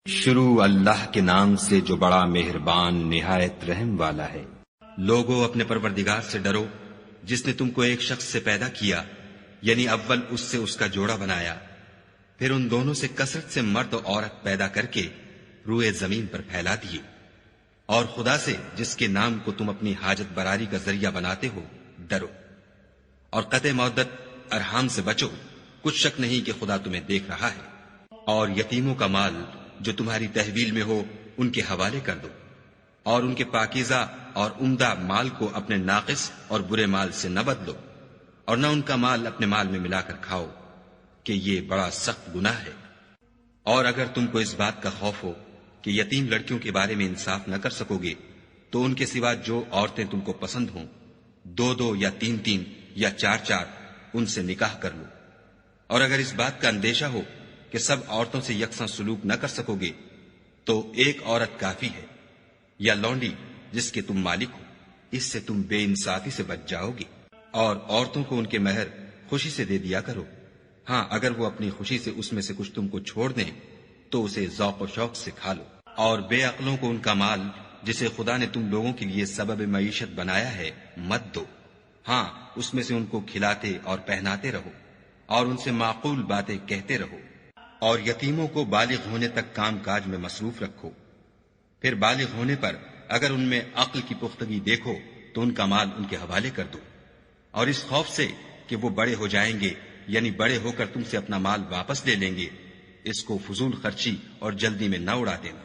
شروع اللہ کے نام سے جو بڑا مہربان نہایت رحم والا ہے۔ لوگو اپنے پروردگار سے ڈرو جس نے تم کو ایک شخص سے پیدا کیا، یعنی اول اس سے اس کا جوڑا بنایا، پھر ان دونوں سے کثرت سے مرد و عورت پیدا کر کے روئے زمین پر پھیلا دیے، اور خدا سے جس کے نام کو تم اپنی حاجت براری کا ذریعہ بناتے ہو ڈرو، اور قطع مودت ارحام سے بچو، کچھ شک نہیں کہ خدا تمہیں دیکھ رہا ہے۔ اور یتیموں کا مال جو تمہاری تحویل میں ہو ان کے حوالے کر دو، اور ان کے پاکیزہ اور عمدہ مال کو اپنے ناقص اور برے مال سے نہ بدلو، اور نہ ان کا مال اپنے مال میں ملا کر کھاؤ کہ یہ بڑا سخت گناہ ہے۔ اور اگر تم کو اس بات کا خوف ہو کہ یتیم لڑکیوں کے بارے میں انصاف نہ کر سکو گے تو ان کے سوا جو عورتیں تم کو پسند ہوں، دو دو یا تین تین یا چار چار ان سے نکاح کر لو۔ اور اگر اس بات کا اندیشہ ہو کہ سب عورتوں سے یکساں سلوک نہ کر سکو گے تو ایک عورت کافی ہے، یا لونڈی جس کے تم مالک ہو، اس سے تم بے انصافی سے بچ جاؤ گے۔ اور عورتوں کو ان کے مہر خوشی سے دے دیا کرو، ہاں اگر وہ اپنی خوشی سے اس میں سے کچھ تم کو چھوڑ دیں تو اسے ذوق و شوق سے کھا لو۔ اور بے عقلوں کو ان کا مال جسے خدا نے تم لوگوں کے لیے سبب معیشت بنایا ہے مت دو، ہاں اس میں سے ان کو کھلاتے اور پہناتے رہو، اور ان سے معقول باتیں کہتے رہو۔ اور یتیموں کو بالغ ہونے تک کام کاج میں مصروف رکھو، پھر بالغ ہونے پر اگر ان میں عقل کی پختگی دیکھو تو ان کا مال ان کے حوالے کر دو، اور اس خوف سے کہ وہ بڑے ہو جائیں گے، یعنی بڑے ہو کر تم سے اپنا مال واپس لے لیں گے، اس کو فضول خرچی اور جلدی میں نہ اڑا دینا۔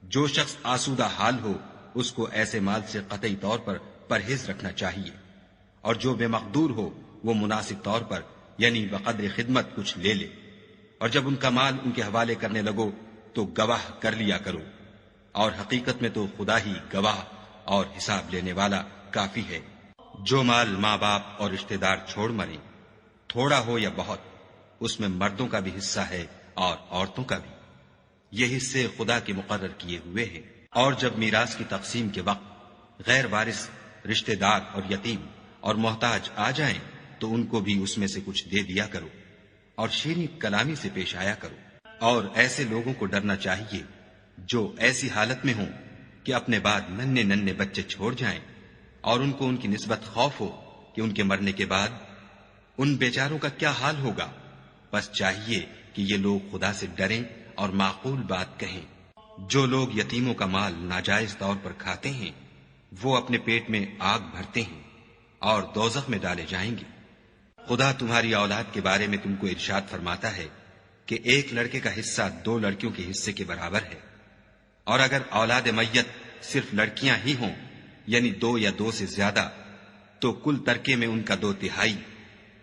جو شخص آسودہ حال ہو اس کو ایسے مال سے قطعی طور پر پرہیز رکھنا چاہیے، اور جو بے مقدور ہو وہ مناسب طور پر یعنی بقدر خدمت کچھ لے لے، اور جب ان کا مال ان کے حوالے کرنے لگو تو گواہ کر لیا کرو، اور حقیقت میں تو خدا ہی گواہ اور حساب لینے والا کافی ہے۔ جو مال ماں باپ اور رشتہ دار چھوڑ مریں، تھوڑا ہو یا بہت، اس میں مردوں کا بھی حصہ ہے اور عورتوں کا بھی، یہ حصے خدا کے مقرر کیے ہوئے ہیں۔ اور جب میراث کی تقسیم کے وقت غیر وارث رشتہ دار اور یتیم اور محتاج آ جائیں تو ان کو بھی اس میں سے کچھ دے دیا کرو، اور شیریں کلامی سے پیش آیا کرو۔ اور ایسے لوگوں کو ڈرنا چاہیے جو ایسی حالت میں ہوں کہ اپنے بعد ننھے ننھے بچے چھوڑ جائیں، اور ان کو ان کی نسبت خوف ہو کہ ان کے مرنے کے بعد ان بیچاروں کا کیا حال ہوگا۔ بس چاہیے کہ یہ لوگ خدا سے ڈریں اور معقول بات کہیں۔ جو لوگ یتیموں کا مال ناجائز طور پر کھاتے ہیں وہ اپنے پیٹ میں آگ بھرتے ہیں اور دوزخ میں ڈالے جائیں گے۔ خدا تمہاری اولاد کے بارے میں تم کو ارشاد فرماتا ہے کہ ایک لڑکے کا حصہ دو لڑکیوں کے حصے کے برابر ہے، اور اگر اولاد میت صرف لڑکیاں ہی ہوں یعنی دو یا دو سے زیادہ تو کل ترکے میں ان کا 2/3،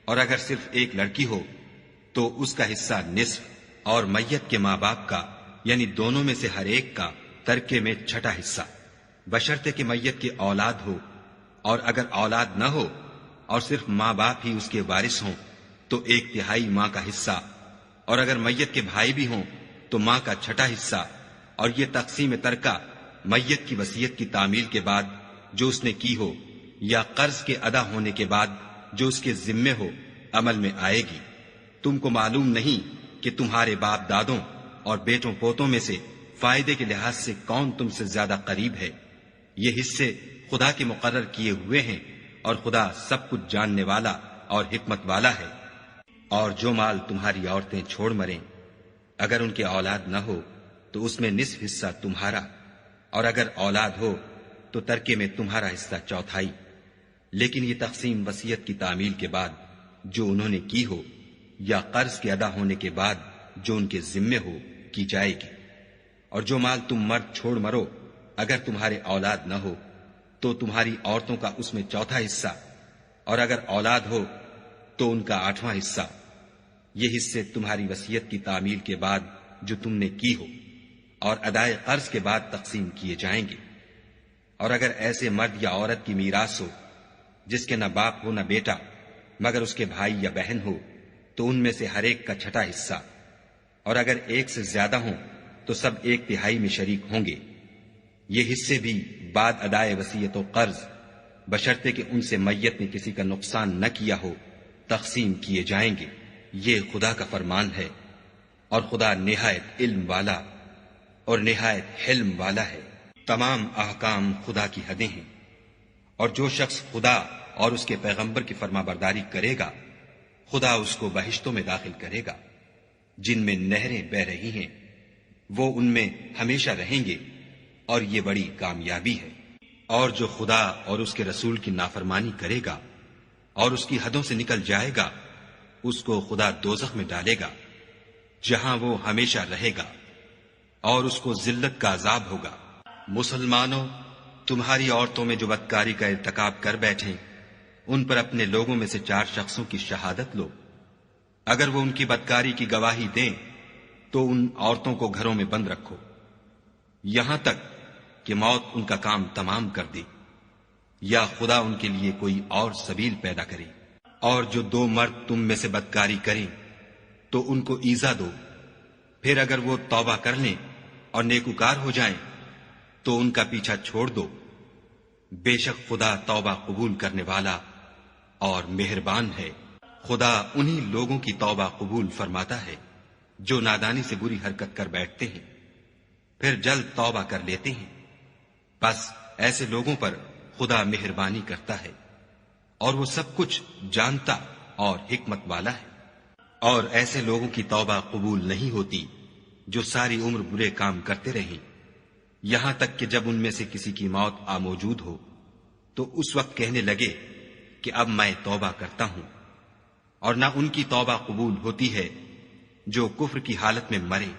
اور اگر صرف ایک لڑکی ہو تو اس کا حصہ نصف، اور میت کے ماں باپ کا یعنی دونوں میں سے ہر ایک کا ترکے میں 1/6 حصہ، بشرطے کہ میت کی اولاد ہو، اور اگر اولاد نہ ہو اور صرف ماں باپ ہی اس کے وارث ہوں تو 1/3 ماں کا حصہ، اور اگر میت کے بھائی بھی ہوں تو ماں کا 1/6 حصہ۔ اور یہ تقسیم ترکہ میت کی وصیت کی تعمیل کے بعد جو اس نے کی ہو یا قرض کے ادا ہونے کے بعد جو اس کے ذمے ہو عمل میں آئے گی۔ تم کو معلوم نہیں کہ تمہارے باپ دادوں اور بیٹوں پوتوں میں سے فائدے کے لحاظ سے کون تم سے زیادہ قریب ہے۔ یہ حصے خدا کے مقرر کیے ہوئے ہیں، اور خدا سب کچھ جاننے والا اور حکمت والا ہے۔ اور جو مال تمہاری عورتیں چھوڑ مریں، اگر ان کے اولاد نہ ہو تو اس میں نصف حصہ تمہارا، اور اگر اولاد ہو تو ترکے میں تمہارا حصہ 1/4۔ لیکن یہ تقسیم وصیت کی تعمیل کے بعد جو انہوں نے کی ہو یا قرض کے ادا ہونے کے بعد جو ان کے ذمے ہو کی جائے گی۔ اور جو مال تم مرد چھوڑ مرو اگر تمہارے اولاد نہ ہو تو تمہاری عورتوں کا اس میں 1/4 حصہ، اور اگر اولاد ہو تو ان کا 8واں حصہ۔ یہ حصے تمہاری وصیت کی تعمیل کے بعد جو تم نے کی ہو اور ادائے قرض کے بعد تقسیم کیے جائیں گے۔ اور اگر ایسے مرد یا عورت کی میراث ہو جس کے نہ باپ ہو نہ بیٹا مگر اس کے بھائی یا بہن ہو تو ان میں سے ہر ایک کا 1/6 حصہ، اور اگر ایک سے زیادہ ہوں تو سب 1/3 میں شریک ہوں گے۔ یہ حصے بھی بعد ادائے وصیت و قرض بشرطے کہ ان سے میت نے کسی کا نقصان نہ کیا ہو تقسیم کیے جائیں گے۔ یہ خدا کا فرمان ہے، اور خدا نہایت علم والا اور نہایت حلم والا ہے۔ تمام احکام خدا کی حدیں ہیں، اور جو شخص خدا اور اس کے پیغمبر کی فرما برداری کرے گا خدا اس کو بہشتوں میں داخل کرے گا جن میں نہریں بہ رہی ہیں، وہ ان میں ہمیشہ رہیں گے، اور یہ بڑی کامیابی ہے۔ اور جو خدا اور اس کے رسول کی نافرمانی کرے گا اور اس کی حدوں سے نکل جائے گا اس کو خدا دوزخ میں ڈالے گا جہاں وہ ہمیشہ رہے گا، اور اس کو ذلت کا عذاب ہوگا۔ مسلمانوں، تمہاری عورتوں میں جو بدکاری کا ارتکاب کر بیٹھیں ان پر اپنے لوگوں میں سے 4 شخصوں کی شہادت لو۔ اگر وہ ان کی بدکاری کی گواہی دیں تو ان عورتوں کو گھروں میں بند رکھو یہاں تک کہ موت ان کا کام تمام کر دے یا خدا ان کے لیے کوئی اور سبیل پیدا کرے۔ اور جو 2 مرد تم میں سے بدکاری کریں تو ان کو ایذا دو، پھر اگر وہ توبہ کر لیں اور نیکوکار ہو جائیں تو ان کا پیچھا چھوڑ دو۔ بے شک خدا توبہ قبول کرنے والا اور مہربان ہے۔ خدا انہی لوگوں کی توبہ قبول فرماتا ہے جو نادانی سے بری حرکت کر بیٹھتے ہیں پھر جلد توبہ کر لیتے ہیں، بس ایسے لوگوں پر خدا مہربانی کرتا ہے اور وہ سب کچھ جانتا اور حکمت والا ہے۔ اور ایسے لوگوں کی توبہ قبول نہیں ہوتی جو ساری عمر برے کام کرتے رہیں یہاں تک کہ جب ان میں سے کسی کی موت آ موجود ہو تو اس وقت کہنے لگے کہ اب میں توبہ کرتا ہوں۔ اور نہ ان کی توبہ قبول ہوتی ہے جو کفر کی حالت میں مرے۔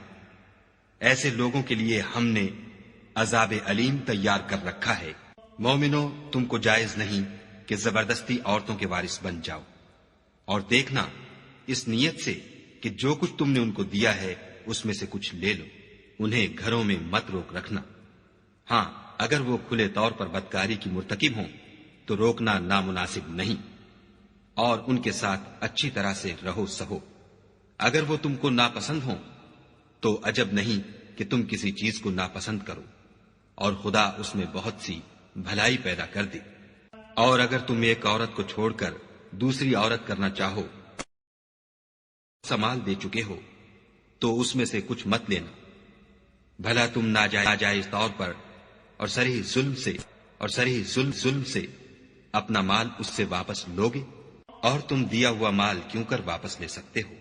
ایسے لوگوں کے لیے ہم نے عذاب علیم تیار کر رکھا ہے۔ مومنو، تم کو جائز نہیں کہ زبردستی عورتوں کے وارث بن جاؤ، اور دیکھنا اس نیت سے کہ جو کچھ تم نے ان کو دیا ہے اس میں سے کچھ لے لو۔ انہیں گھروں میں مت روک رکھنا، ہاں اگر وہ کھلے طور پر بدکاری کی مرتکب ہوں تو روکنا نامناسب نہیں، اور ان کے ساتھ اچھی طرح سے رہو سہو۔ اگر وہ تم کو ناپسند ہوں تو عجب نہیں کہ تم کسی چیز کو ناپسند کرو، اور خدا اس میں بہت سی بھلائی پیدا کر دے۔ اور اگر تم ایک عورت کو چھوڑ کر دوسری عورت کرنا چاہو، سمال دے چکے ہو تو اس میں سے کچھ مت لینا، بھلا تم ناجائز طور پر اور صریح ظلم سے اپنا مال اس سے واپس لوگے؟ اور تم دیا ہوا مال کیوں کر واپس لے سکتے ہو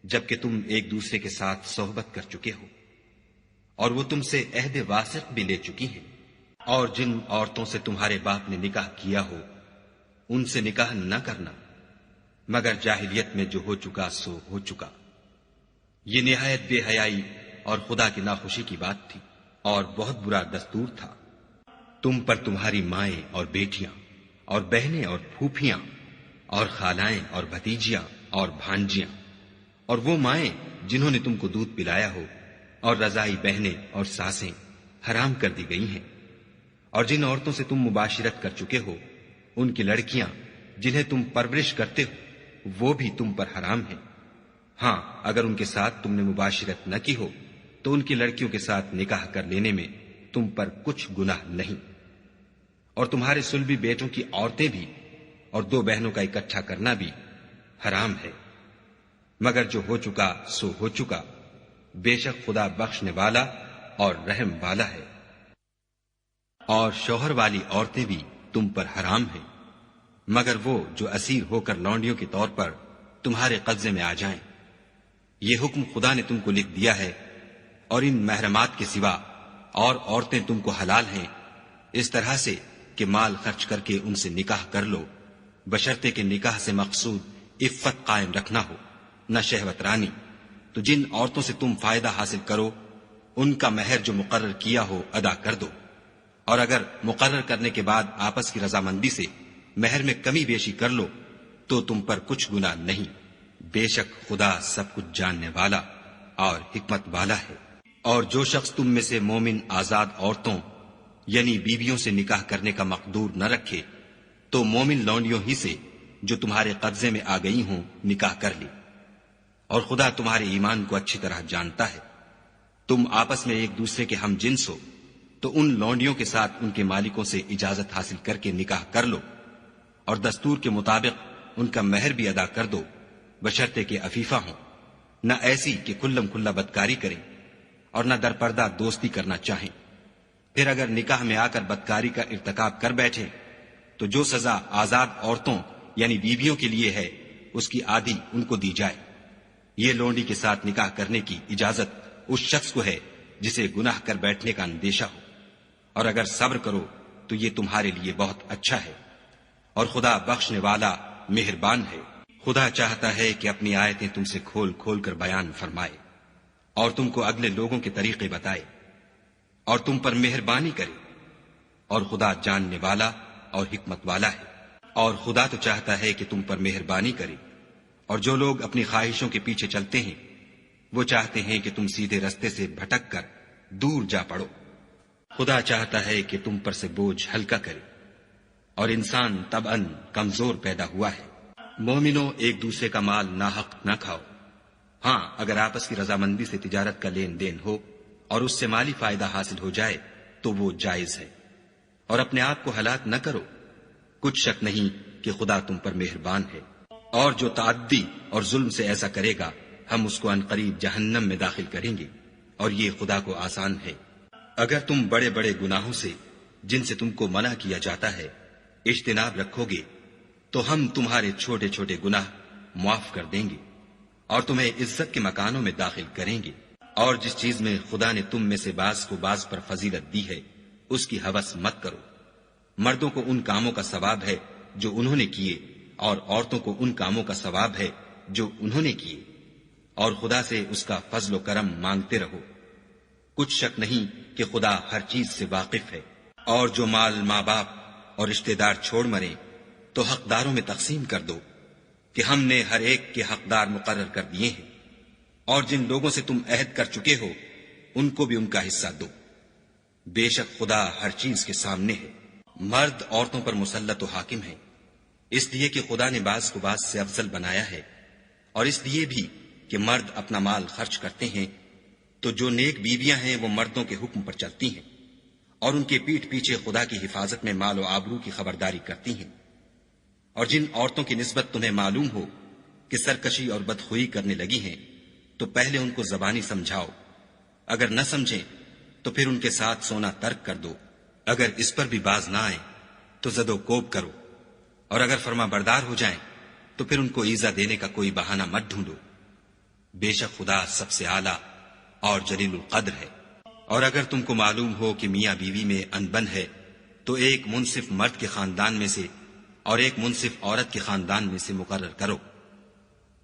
جبکہ تم ایک دوسرے کے ساتھ صحبت کر چکے ہو، اور وہ تم سے عہد واسق بھی لے چکی ہیں۔ اور جن عورتوں سے تمہارے باپ نے نکاح کیا ہو ان سے نکاح نہ کرنا مگر جاہلیت میں جو ہو چکا سو ہو چکا۔ یہ نہایت بے حیائی اور خدا کی ناخوشی کی بات تھی اور بہت برا دستور تھا۔ تم پر تمہاری مائیں اور بیٹیاں اور بہنیں اور پھوپھیاں اور خالائیں اور بھتیجیاں اور بھانجیاں اور وہ مائیں جنہوں نے تم کو دودھ پلایا ہو اور رضائی بہنیں اور ساسیں حرام کر دی گئی ہیں۔ اور جن عورتوں سے تم مباشرت کر چکے ہو ان کی لڑکیاں جنہیں تم پرورش کرتے ہو وہ بھی تم پر حرام ہیں، ہاں اگر ان کے ساتھ تم نے مباشرت نہ کی ہو تو ان کی لڑکیوں کے ساتھ نکاح کر لینے میں تم پر کچھ گناہ نہیں۔ اور تمہارے صلبی بیٹوں کی عورتیں بھی اور 2 بہنوں کا اکٹھا کرنا بھی حرام ہے، مگر جو ہو چکا سو ہو چکا، بے شک خدا بخشنے والا اور رحم والا ہے۔ اور شوہر والی عورتیں بھی تم پر حرام ہیں مگر وہ جو اسیر ہو کر لونڈیوں کے طور پر تمہارے قبضے میں آ جائیں۔ یہ حکم خدا نے تم کو لکھ دیا ہے، اور ان محرمات کے سوا اور عورتیں تم کو حلال ہیں اس طرح سے کہ مال خرچ کر کے ان سے نکاح کر لو، بشرطے کہ نکاح سے مقصود عفت قائم رکھنا ہو، نہ شہوت رانی۔ تو جن عورتوں سے تم فائدہ حاصل کرو ان کا مہر جو مقرر کیا ہو ادا کر دو، اور اگر مقرر کرنے کے بعد آپس کی رضامندی سے مہر میں کمی بیشی کر لو تو تم پر کچھ گناہ نہیں، بے شک خدا سب کچھ جاننے والا اور حکمت والا ہے۔ اور جو شخص تم میں سے مومن آزاد عورتوں یعنی بیویوں سے نکاح کرنے کا مقدور نہ رکھے تو مومن لونڈیوں ہی سے جو تمہارے قبضے میں آ گئی ہوں نکاح کر لی، اور خدا تمہارے ایمان کو اچھی طرح جانتا ہے۔ تم آپس میں ایک دوسرے کے ہم جنس ہو تو ان لونڈیوں کے ساتھ ان کے مالکوں سے اجازت حاصل کر کے نکاح کر لو، اور دستور کے مطابق ان کا مہر بھی ادا کر دو، بشرطے کہ عفیفہ ہوں، نہ ایسی کہ کھلم کھلا بدکاری کریں، اور نہ درپردہ دوستی کرنا چاہیں۔ پھر اگر نکاح میں آ کر بدکاری کا ارتکاب کر بیٹھے تو جو سزا آزاد عورتوں یعنی بیویوں کے لیے ہے اس کی آدھی ان کو دی جائے۔ یہ لونڈی کے ساتھ نکاح کرنے کی اجازت اس شخص کو ہے جسے گناہ کر بیٹھنے کا اندیشہ ہو، اور اگر صبر کرو تو یہ تمہارے لیے بہت اچھا ہے، اور خدا بخشنے والا مہربان ہے۔ خدا چاہتا ہے کہ اپنی آیتیں تم سے کھول کھول کر بیان فرمائے اور تم کو اگلے لوگوں کے طریقے بتائے اور تم پر مہربانی کرے، اور خدا جاننے والا اور حکمت والا ہے۔ اور خدا تو چاہتا ہے کہ تم پر مہربانی کرے، اور جو لوگ اپنی خواہشوں کے پیچھے چلتے ہیں وہ چاہتے ہیں کہ تم سیدھے رستے سے بھٹک کر دور جا پڑو۔ خدا چاہتا ہے کہ تم پر سے بوجھ ہلکا کرے، اور انسان طبعاً کمزور پیدا ہوا ہے۔ مومنوں، ایک دوسرے کا مال ناحق نہ کھاؤ۔ ہاں، اگر آپس کی رضامندی سے تجارت کا لین دین ہو اور اس سے مالی فائدہ حاصل ہو جائے تو وہ جائز ہے، اور اپنے آپ کو ہلاک نہ کرو۔ کچھ شک نہیں کہ خدا تم پر مہربان ہے، اور جو تعدی اور ظلم سے ایسا کرے گا ہم اس کو عنقریب جہنم میں داخل کریں گے، اور یہ خدا کو آسان ہے۔ اگر تم بڑے بڑے گناہوں سے جن سے تم کو منع کیا جاتا ہے اجتناب رکھو گے تو ہم تمہارے چھوٹے چھوٹے گناہ معاف کر دیں گے اور تمہیں عزت کے مکانوں میں داخل کریں گے۔ اور جس چیز میں خدا نے تم میں سے بعض کو بعض پر فضیلت دی ہے اس کی ہوس مت کرو۔ مردوں کو ان کاموں کا ثواب ہے جو انہوں نے کیے، اور عورتوں کو ان کاموں کا ثواب ہے جو انہوں نے کیے، اور خدا سے اس کا فضل و کرم مانگتے رہو۔ کچھ شک نہیں کہ خدا ہر چیز سے واقف ہے۔ اور جو مال ماں باپ اور رشتہ دار چھوڑ مریں تو حقداروں میں تقسیم کر دو کہ ہم نے ہر ایک کے حقدار مقرر کر دیے ہیں، اور جن لوگوں سے تم عہد کر چکے ہو ان کو بھی ان کا حصہ دو۔ بے شک خدا ہر چیز کے سامنے ہے۔ مرد عورتوں پر مسلط و حاکم ہے، اس لیے کہ خدا نے بعض کو بعض سے افضل بنایا ہے، اور اس لیے بھی کہ مرد اپنا مال خرچ کرتے ہیں تو جو نیک بیویاں ہیں وہ مردوں کے حکم پر چلتی ہیں اور ان کے پیٹھ پیچھے خدا کی حفاظت میں مال و آبرو کی خبرداری کرتی ہیں۔ اور جن عورتوں کی نسبت تمہیں معلوم ہو کہ سرکشی اور بدخوئی کرنے لگی ہیں تو پہلے ان کو زبانی سمجھاؤ، اگر نہ سمجھیں تو پھر ان کے ساتھ سونا ترک کر دو۔ اگر اس پر بھی باز نہ آئیں تو زد و کوب کرو، اور اگر فرما بردار ہو جائیں تو پھر ان کو ایذا دینے کا کوئی بہانہ مت ڈھونڈو۔ بے شک خدا سب سے اعلیٰ اور جلیل القدر ہے۔ اور اگر تم کو معلوم ہو کہ میاں بیوی میں انبن ہے تو ایک منصف مرد کے خاندان میں سے اور ایک منصف عورت کے خاندان میں سے مقرر کرو۔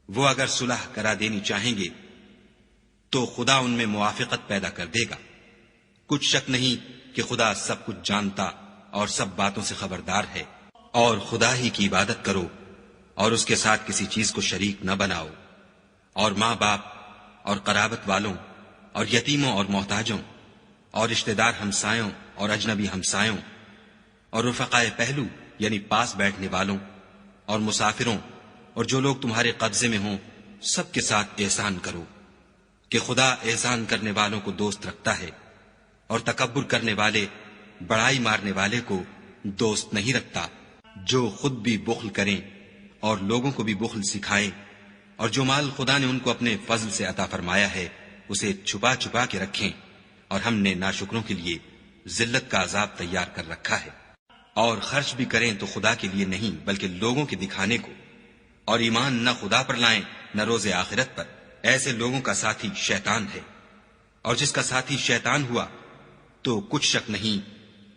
وہ اگر صلح کرا دینی چاہیں گے تو خدا ان میں موافقت پیدا کر دے گا۔ کچھ شک نہیں کہ خدا سب کچھ جانتا اور سب باتوں سے خبردار ہے۔ اور خدا ہی کی عبادت کرو اور اس کے ساتھ کسی چیز کو شریک نہ بناؤ، اور ماں باپ اور قرابت والوں اور یتیموں اور محتاجوں اور رشتہ دار ہمسایوں اور اجنبی ہمسایوں اور رفقائے پہلو یعنی پاس بیٹھنے والوں اور مسافروں اور جو لوگ تمہارے قبضے میں ہوں سب کے ساتھ احسان کرو، کہ خدا احسان کرنے والوں کو دوست رکھتا ہے اور تکبر کرنے والے بڑائی مارنے والے کو دوست نہیں رکھتا۔ جو خود بھی بخل کریں اور لوگوں کو بھی بخل سکھائیں، اور جو مال خدا نے ان کو اپنے فضل سے عطا فرمایا ہے اسے چھپا چھپا کے رکھیں، اور ہم نے ناشکروں کے لیے ذلت کا عذاب تیار کر رکھا ہے۔ اور خرچ بھی کریں تو خدا کے لیے نہیں بلکہ لوگوں کے دکھانے کو، اور ایمان نہ خدا پر لائیں نہ روز آخرت پر۔ ایسے لوگوں کا ساتھی شیطان ہے، اور جس کا ساتھی شیطان ہوا تو کچھ شک نہیں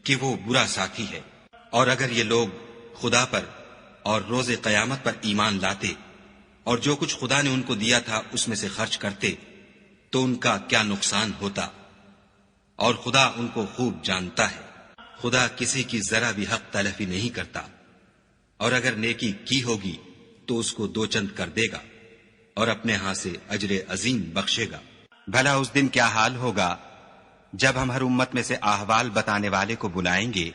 کہ وہ برا ساتھی ہے۔ اور اگر یہ لوگ خدا پر اور روز قیامت پر ایمان لاتے اور جو کچھ خدا نے ان کو دیا تھا اس میں سے خرچ کرتے تو ان کا کیا نقصان ہوتا، اور خدا ان کو خوب جانتا ہے۔ خدا کسی کی ذرا بھی حق تلفی نہیں کرتا، اور اگر نیکی کی ہوگی تو اس کو دو چند کر دے گا اور اپنے ہاں سے اجر عظیم بخشے گا۔ بھلا اس دن کیا حال ہوگا جب ہم ہر امت میں سے احوال بتانے والے کو بلائیں گے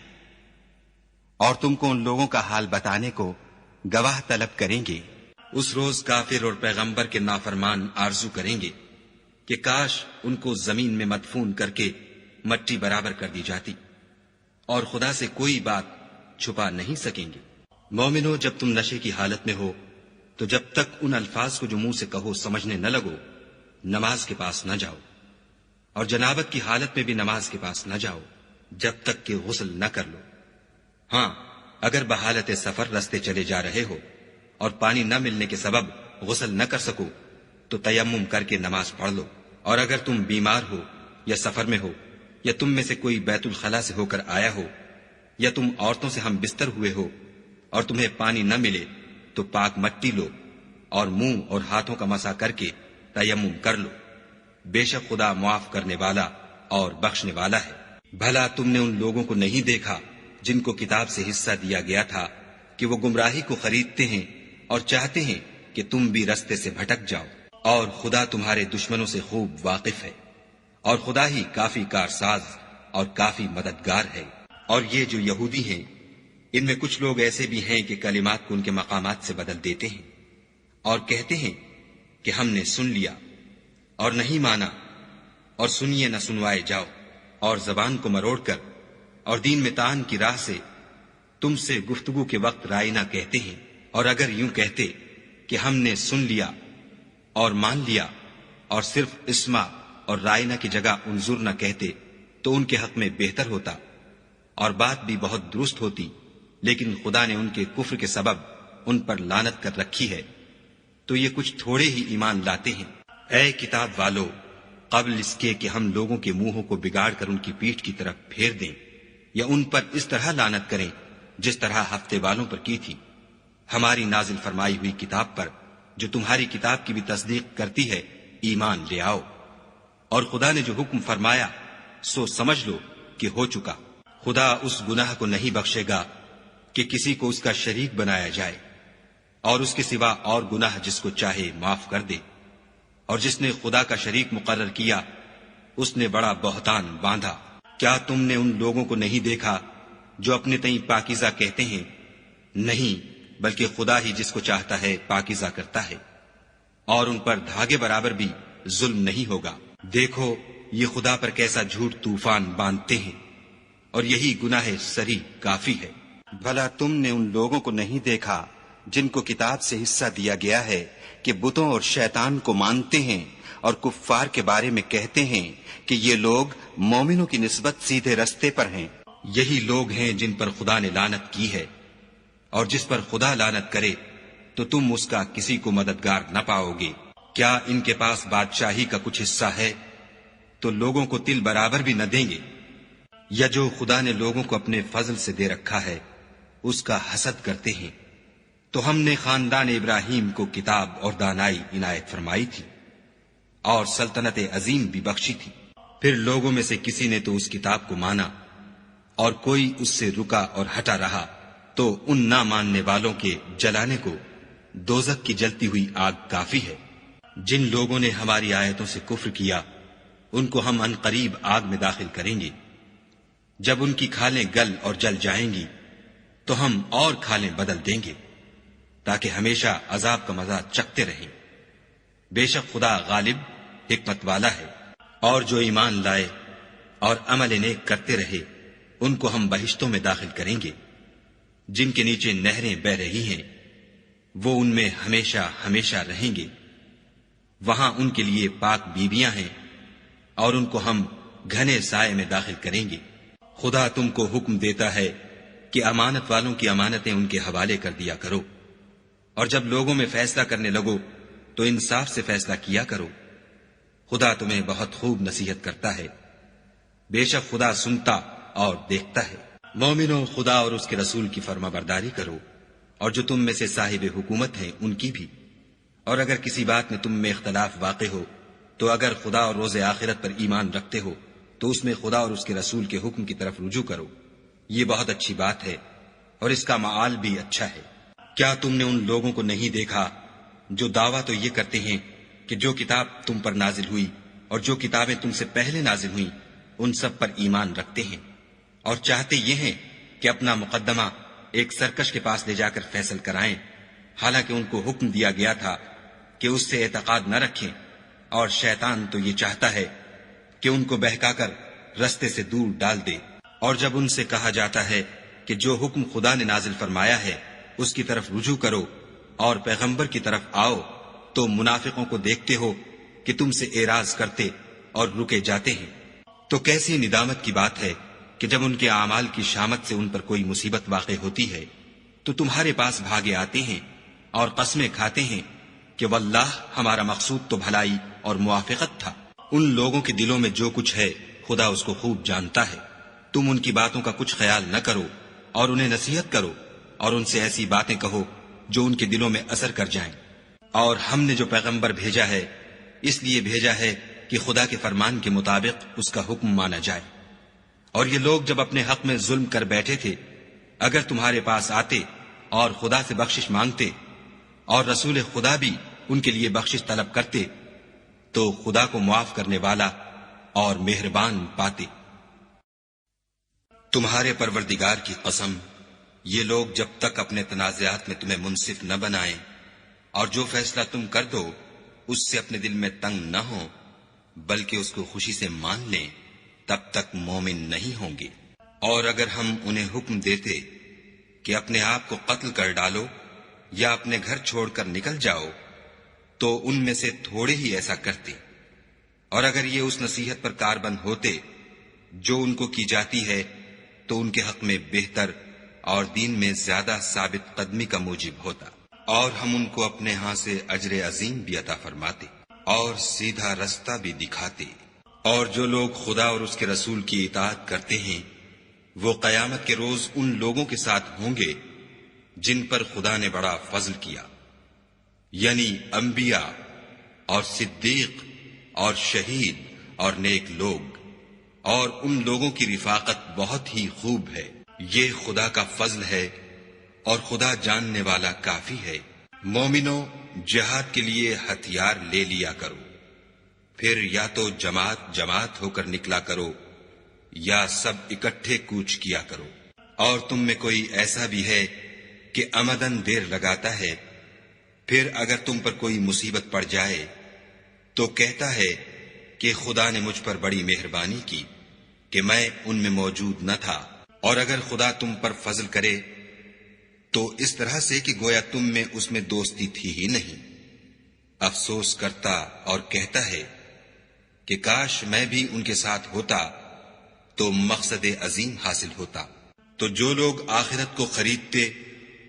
اور تم کو ان لوگوں کا حال بتانے کو گواہ طلب کریں گے۔ اس روز کافر اور پیغمبر کے نافرمان آرزو کریں گے کہ کاش ان کو زمین میں مدفون کر کے مٹی برابر کر دی جاتی، اور خدا سے کوئی بات چھپا نہیں سکیں گے۔ مومنو، جب تم نشے کی حالت میں ہو تو جب تک ان الفاظ کو جو منہ سے کہو سمجھنے نہ لگو نماز کے پاس نہ جاؤ، اور جنابت کی حالت میں بھی نماز کے پاس نہ جاؤ جب تک کہ غسل نہ کر لو۔ ہاں، اگر بحالت سفر رستے چلے جا رہے ہو اور پانی نہ ملنے کے سبب غسل نہ کر سکو تو تیمم کر کے نماز پڑھ لو۔ اور اگر تم بیمار ہو یا سفر میں ہو یا تم میں سے کوئی بیت الخلا سے ہو کر آیا ہو یا تم عورتوں سے ہم بستر ہوئے ہو اور تمہیں پانی نہ ملے تو پاک مٹی لو اور منہ اور ہاتھوں کا مسح کر کے تیمم کر لو۔ بے شک خدا معاف کرنے والا اور بخشنے والا ہے۔ بھلا تم نے ان لوگوں کو نہیں دیکھا جن کو کتاب سے حصہ دیا گیا تھا کہ وہ گمراہی کو خریدتے ہیں اور چاہتے ہیں کہ تم بھی رستے سے بھٹک جاؤ، اور خدا تمہارے دشمنوں سے خوب واقف ہے، اور خدا ہی کافی کارساز اور کافی مددگار ہے۔ اور یہ جو یہودی ہیں، ان میں کچھ لوگ ایسے بھی ہیں کہ کلمات کو ان کے مقامات سے بدل دیتے ہیں اور کہتے ہیں کہ ہم نے سن لیا اور نہیں مانا، اور سنیے نہ سنوائے جاؤ، اور زبان کو مروڑ کر اور دین میں تان کی راہ سے تم سے گفتگو کے وقت رائنا کہتے ہیں۔ اور اگر یوں کہتے کہ ہم نے سن لیا اور مان لیا اور صرف اسما اور رائنا کی جگہ انظر نہ کہتے تو ان کے حق میں بہتر ہوتا اور بات بھی بہت درست ہوتی، لیکن خدا نے ان کے کفر کے سبب ان پر لعنت کر رکھی ہے، تو یہ کچھ تھوڑے ہی ایمان لاتے ہیں۔ اے کتاب والو، قبل اس کے کہ ہم لوگوں کے منہوں کو بگاڑ کر ان کی پیٹھ کی طرف پھیر دیں یا ان پر اس طرح لعنت کریں جس طرح ہفتے والوں پر کی تھی، ہماری نازل فرمائی ہوئی کتاب پر جو تمہاری کتاب کی بھی تصدیق کرتی ہے ایمان لے آؤ۔ اور خدا نے جو حکم فرمایا سو سمجھ لو کہ ہو چکا۔ خدا اس گناہ کو نہیں بخشے گا کہ کسی کو اس کا شریک بنایا جائے، اور اس کے سوا اور گناہ جس کو چاہے معاف کر دے، اور جس نے خدا کا شریک مقرر کیا اس نے بڑا بہتان باندھا۔ کیا تم نے ان لوگوں کو نہیں دیکھا جو اپنے تئیں پاکیزہ کہتے ہیں؟ نہیں، بلکہ خدا ہی جس کو چاہتا ہے پاکیزہ کرتا ہے، اور ان پر دھاگے برابر بھی ظلم نہیں ہوگا۔ دیکھو یہ خدا پر کیسا جھوٹ طوفان باندھتے ہیں، اور یہی گناہ سری کافی ہے۔ بھلا تم نے ان لوگوں کو نہیں دیکھا جن کو کتاب سے حصہ دیا گیا ہے کہ بتوں اور شیطان کو مانتے ہیں اور کفار کے بارے میں کہتے ہیں کہ یہ لوگ مومنوں کی نسبت سیدھے رستے پر ہیں۔ یہی لوگ ہیں جن پر خدا نے لعنت کی ہے، اور جس پر خدا لعنت کرے تو تم اس کا کسی کو مددگار نہ پاؤ گے۔ کیا ان کے پاس بادشاہی کا کچھ حصہ ہے تو لوگوں کو تل برابر بھی نہ دیں گے؟ یا جو خدا نے لوگوں کو اپنے فضل سے دے رکھا ہے اس کا حسد کرتے ہیں؟ تو ہم نے خاندان ابراہیم کو کتاب اور دانائی عنایت فرمائی تھی اور سلطنت عظیم بھی بخشی تھی۔ پھر لوگوں میں سے کسی نے تو اس کتاب کو مانا اور کوئی اس سے رکا اور ہٹا رہا، تو ان نہ ماننے والوں کے جلانے کو دوزخ کی جلتی ہوئی آگ کافی ہے۔ جن لوگوں نے ہماری آیتوں سے کفر کیا ان کو ہم ان قریب آگ میں داخل کریں گے۔ جب ان کی کھالیں گل اور جل جائیں گی تو ہم اور کھالیں بدل دیں گے تاکہ ہمیشہ عذاب کا مزہ چکھتے رہیں۔ بے شک خدا غالب حکمت والا ہے۔ اور جو ایمان لائے اور عمل نیک کرتے رہے ان کو ہم بہشتوں میں داخل کریں گے جن کے نیچے نہریں بہ رہی ہیں، وہ ان میں ہمیشہ ہمیشہ رہیں گے۔ وہاں ان کے لیے پاک بیویاں ہیں اور ان کو ہم گھنے سائے میں داخل کریں گے۔ خدا تم کو حکم دیتا ہے کہ امانت والوں کی امانتیں ان کے حوالے کر دیا کرو، اور جب لوگوں میں فیصلہ کرنے لگو تو انصاف سے فیصلہ کیا کرو۔ خدا تمہیں بہت خوب نصیحت کرتا ہے، بے شک خدا سنتا اور دیکھتا ہے۔ مومنو، خدا اور اس کے رسول کی فرما برداری کرو، اور جو تم میں سے صاحب حکومت ہیں ان کی بھی۔ اور اگر کسی بات میں تم میں اختلاف واقع ہو تو اگر خدا اور روز آخرت پر ایمان رکھتے ہو تو اس میں خدا اور اس کے رسول کے حکم کی طرف رجوع کرو، یہ بہت اچھی بات ہے اور اس کا معال بھی اچھا ہے۔ کیا تم نے ان لوگوں کو نہیں دیکھا جو دعویٰ تو یہ کرتے ہیں کہ جو کتاب تم پر نازل ہوئی اور جو کتابیں تم سے پہلے نازل ہوئیں ان سب پر ایمان رکھتے ہیں، اور چاہتے یہ ہیں کہ اپنا مقدمہ ایک سرکش کے پاس لے جا کر فیصل کرائیں، حالانکہ ان کو حکم دیا گیا تھا کہ اس سے اعتقاد نہ رکھیں، اور شیطان تو یہ چاہتا ہے کہ ان کو بہکا کر رستے سے دور ڈال دے۔ اور جب ان سے کہا جاتا ہے کہ جو حکم خدا نے نازل فرمایا ہے اس کی طرف رجوع کرو اور پیغمبر کی طرف آؤ، تو منافقوں کو دیکھتے ہو کہ تم سے اعراض کرتے اور رکے جاتے ہیں، تو کیسی ندامت کی بات ہے کہ جب ان کے اعمال کی شامت سے ان پر کوئی مصیبت واقع ہوتی ہے تو تمہارے پاس بھاگے آتے ہیں اور قسمیں کھاتے ہیں کہ واللہ ہمارا مقصود تو بھلائی اور موافقت تھا۔ ان لوگوں کے دلوں میں جو کچھ ہے خدا اس کو خوب جانتا ہے۔ تم ان کی باتوں کا کچھ خیال نہ کرو اور انہیں نصیحت کرو اور ان سے ایسی باتیں کہو جو ان کے دلوں میں اثر کر جائیں۔ اور ہم نے جو پیغمبر بھیجا ہے اس لیے بھیجا ہے کہ خدا کے فرمان کے مطابق اس کا حکم مانا جائے۔ اور یہ لوگ جب اپنے حق میں ظلم کر بیٹھے تھے، اگر تمہارے پاس آتے اور خدا سے بخشش مانگتے اور رسول خدا بھی ان کے لیے بخشش طلب کرتے تو خدا کو معاف کرنے والا اور مہربان پاتے۔ تمہارے پروردگار کی قسم، یہ لوگ جب تک اپنے تنازعات میں تمہیں منصف نہ بنائیں اور جو فیصلہ تم کر دو اس سے اپنے دل میں تنگ نہ ہو بلکہ اس کو خوشی سے مان لیں، تب تک مومن نہیں ہوں گے۔ اور اگر ہم انہیں حکم دیتے کہ اپنے آپ کو قتل کر ڈالو یا اپنے گھر چھوڑ کر نکل جاؤ تو ان میں سے تھوڑے ہی ایسا کرتے، اور اگر یہ اس نصیحت پر کاربند ہوتے جو ان کو کی جاتی ہے تو ان کے حق میں بہتر اور دین میں زیادہ ثابت قدمی کا موجب ہوتا، اور ہم ان کو اپنے ہاں سے اجر عظیم بھی عطا فرماتے اور سیدھا رستہ بھی دکھاتے۔ اور جو لوگ خدا اور اس کے رسول کی اطاعت کرتے ہیں وہ قیامت کے روز ان لوگوں کے ساتھ ہوں گے جن پر خدا نے بڑا فضل کیا، یعنی انبیاء اور صدیق اور شہید اور نیک لوگ، اور ان لوگوں کی رفاقت بہت ہی خوب ہے۔ یہ خدا کا فضل ہے اور خدا جاننے والا کافی ہے۔ مومنو، جہاد کے لیے ہتھیار لے لیا کرو، پھر یا تو جماعت جماعت ہو کر نکلا کرو یا سب اکٹھے کوچ کیا کرو۔ اور تم میں کوئی ایسا بھی ہے کہ عمدن دیر لگاتا ہے، پھر اگر تم پر کوئی مصیبت پڑ جائے تو کہتا ہے کہ خدا نے مجھ پر بڑی مہربانی کی کہ میں ان میں موجود نہ تھا۔ اور اگر خدا تم پر فضل کرے تو اس طرح سے کہ گویا تم میں اس میں دوستی تھی ہی نہیں، افسوس کرتا اور کہتا ہے کہ کاش میں بھی ان کے ساتھ ہوتا تو مقصد عظیم حاصل ہوتا۔ تو جو لوگ آخرت کو خریدتے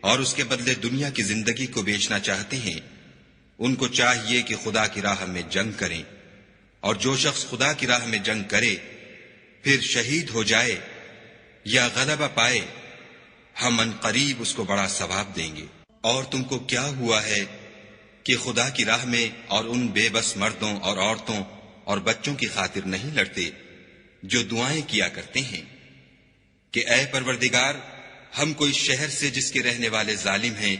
اور اس کے بدلے دنیا کی زندگی کو بیچنا چاہتے ہیں ان کو چاہیے کہ خدا کی راہ میں جنگ کریں، اور جو شخص خدا کی راہ میں جنگ کرے پھر شہید ہو جائے یا غلبہ پائے ہم ان قریب اس کو بڑا ثواب دیں گے۔ اور تم کو کیا ہوا ہے کہ خدا کی راہ میں اور ان بے بس مردوں اور عورتوں اور بچوں کی خاطر نہیں لڑتے جو دعائیں کیا کرتے ہیں کہ اے پروردگار، ہم کوئی شہر سے جس کے رہنے والے ظالم ہیں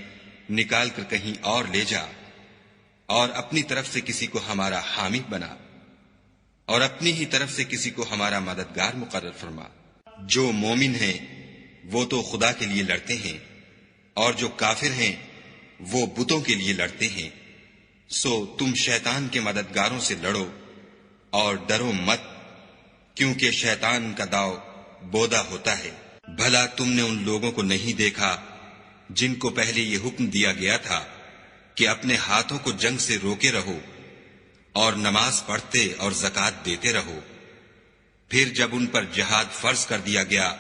نکال کر کہیں اور لے جا، اور اپنی طرف سے کسی کو ہمارا حامی بنا، اور اپنی ہی طرف سے کسی کو ہمارا مددگار مقرر فرما۔ جو مومن ہیں وہ تو خدا کے لیے لڑتے ہیں، اور جو کافر ہیں وہ بتوں کے لیے لڑتے ہیں۔ سو تم شیطان کے مددگاروں سے لڑو اور ڈرو مت، کیونکہ شیطان کا داؤ بودا ہوتا ہے۔ بھلا تم نے ان لوگوں کو نہیں دیکھا جن کو پہلے یہ حکم دیا گیا تھا کہ اپنے ہاتھوں کو جنگ سے روکے رہو اور نماز پڑھتے اور زکوٰۃ دیتے رہو، پھر جب ان پر جہاد فرض کر دیا گیا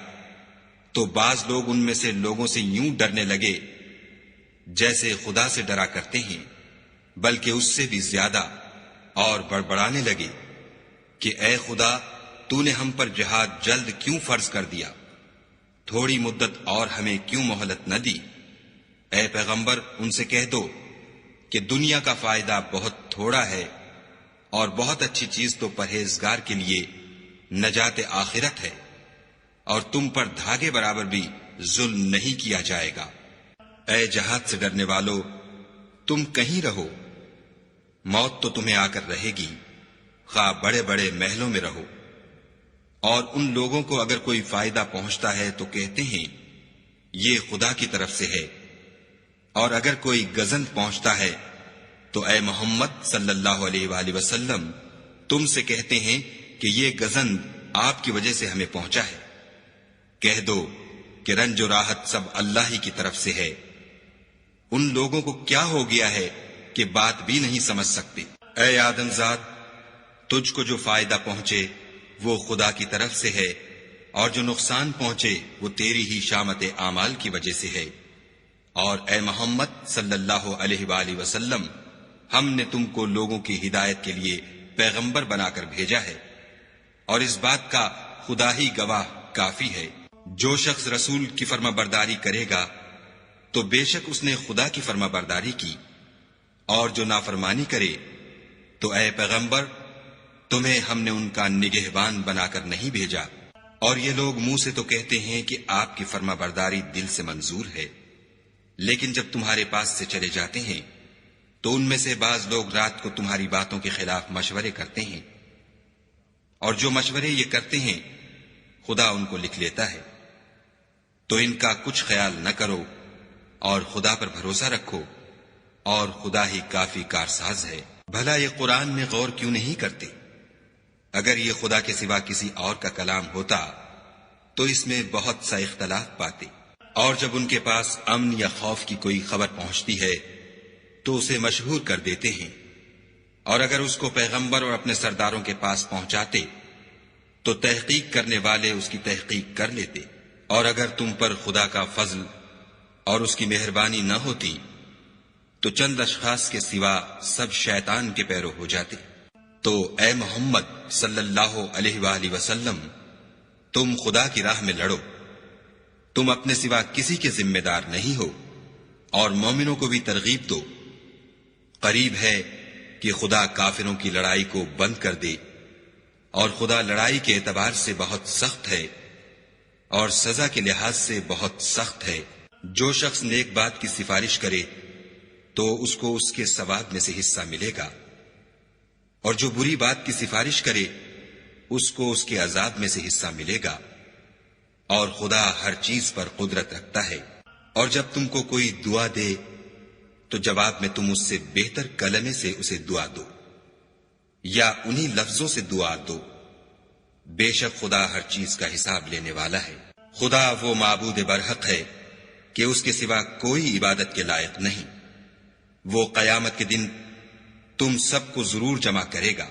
تو بعض لوگ ان میں سے لوگوں سے یوں ڈرنے لگے جیسے خدا سے ڈرا کرتے ہیں، بلکہ اس سے بھی زیادہ، اور بڑبڑانے لگے کہ اے خدا، تو نے ہم پر جہاد جلد کیوں فرض کر دیا؟ تھوڑی مدت اور ہمیں کیوں مہلت نہ دی؟ اے پیغمبر، ان سے کہہ دو کہ دنیا کا فائدہ بہت تھوڑا ہے اور بہت اچھی چیز تو پرہیزگار کے لیے نجات آخرت ہے، اور تم پر دھاگے برابر بھی ظلم نہیں کیا جائے گا۔ اے جہاد سے ڈرنے والو، تم کہیں رہو، موت تو تمہیں آ کر رہے گی، خواہ بڑے بڑے محلوں میں رہو۔ اور ان لوگوں کو اگر کوئی فائدہ پہنچتا ہے تو کہتے ہیں یہ خدا کی طرف سے ہے، اور اگر کوئی گزند پہنچتا ہے تو اے محمد صلی اللہ علیہ وآلہ وسلم تم سے کہتے ہیں کہ یہ گزند آپ کی وجہ سے ہمیں پہنچا ہے۔ کہہ دو کہ رنج و راحت سب اللہ ہی کی طرف سے ہے۔ ان لوگوں کو کیا ہو گیا ہے کہ بات بھی نہیں سمجھ سکتے۔ اے آدم ذات، تجھ کو جو فائدہ پہنچے وہ خدا کی طرف سے ہے، اور جو نقصان پہنچے وہ تیری ہی شامت اعمال کی وجہ سے ہے۔ اور اے محمد صلی اللہ علیہ وآلہ وسلم، ہم نے تم کو لوگوں کی ہدایت کے لیے پیغمبر بنا کر بھیجا ہے، اور اس بات کا خدا ہی گواہ کافی ہے۔ جو شخص رسول کی فرما برداری کرے گا تو بے شک اس نے خدا کی فرما برداری کی، اور جو نافرمانی کرے تو اے پیغمبر تمہیں ہم نے ان کا نگہبان بنا کر نہیں بھیجا۔ اور یہ لوگ منہ سے تو کہتے ہیں کہ آپ کی فرما برداری دل سے منظور ہے، لیکن جب تمہارے پاس سے چلے جاتے ہیں تو ان میں سے بعض لوگ رات کو تمہاری باتوں کے خلاف مشورے کرتے ہیں، اور جو مشورے یہ کرتے ہیں خدا ان کو لکھ لیتا ہے۔ تو ان کا کچھ خیال نہ کرو اور خدا پر بھروسہ رکھو، اور خدا ہی کافی کارساز ہے۔ بھلا یہ قرآن میں غور کیوں نہیں کرتے؟ اگر یہ خدا کے سوا کسی اور کا کلام ہوتا تو اس میں بہت سا اختلاف پاتے۔ اور جب ان کے پاس امن یا خوف کی کوئی خبر پہنچتی ہے تو اسے مشہور کر دیتے ہیں، اور اگر اس کو پیغمبر اور اپنے سرداروں کے پاس پہنچاتے تو تحقیق کرنے والے اس کی تحقیق کر لیتے۔ اور اگر تم پر خدا کا فضل اور اس کی مہربانی نہ ہوتی تو چند اشخاص کے سوا سب شیطان کے پیرو ہو جاتے۔ تو اے محمد صلی اللہ علیہ وآلہ وسلم، تم خدا کی راہ میں لڑو، تم اپنے سوا کسی کے ذمہ دار نہیں ہو، اور مومنوں کو بھی ترغیب دو۔ قریب ہے کہ خدا کافروں کی لڑائی کو بند کر دے، اور خدا لڑائی کے اعتبار سے بہت سخت ہے اور سزا کے لحاظ سے بہت سخت ہے۔ جو شخص نیک بات کی سفارش کرے تو اس کو اس کے ثواب میں سے حصہ ملے گا، اور جو بری بات کی سفارش کرے اس کو اس کے عذاب میں سے حصہ ملے گا، اور خدا ہر چیز پر قدرت رکھتا ہے۔ اور جب تم کو کوئی دعا دے تو جواب میں تم اس سے بہتر کلمے سے اسے دعا دو، یا انہی لفظوں سے دعا دو۔ بے شک خدا ہر چیز کا حساب لینے والا ہے۔ خدا وہ معبود برحق ہے کہ اس کے سوا کوئی عبادت کے لائق نہیں۔ وہ قیامت کے دن تم سب کو ضرور جمع کرے گا،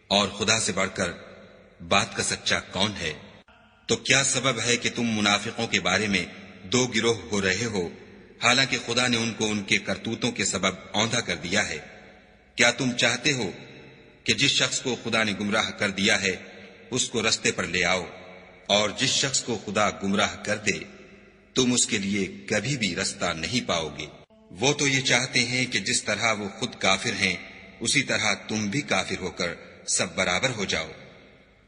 اور خدا سے بڑھ کر بات کا سچا کون ہے؟ تو کیا سبب ہے کہ تم منافقوں کے بارے میں دو گروہ ہو رہے ہو، حالانکہ خدا نے ان کو ان کے کرتوتوں کے سبب اوندھا کر دیا ہے؟ کیا تم چاہتے ہو کہ جس شخص کو خدا نے گمراہ کر دیا ہے اس کو رستے پر لے آؤ، اور جس شخص کو خدا گمراہ کر دے تم اس کے لیے کبھی بھی رستہ نہیں پاؤ گے؟ وہ تو یہ چاہتے ہیں کہ جس طرح وہ خود کافر ہیں اسی طرح تم بھی کافر ہو کر سب برابر ہو جاؤ۔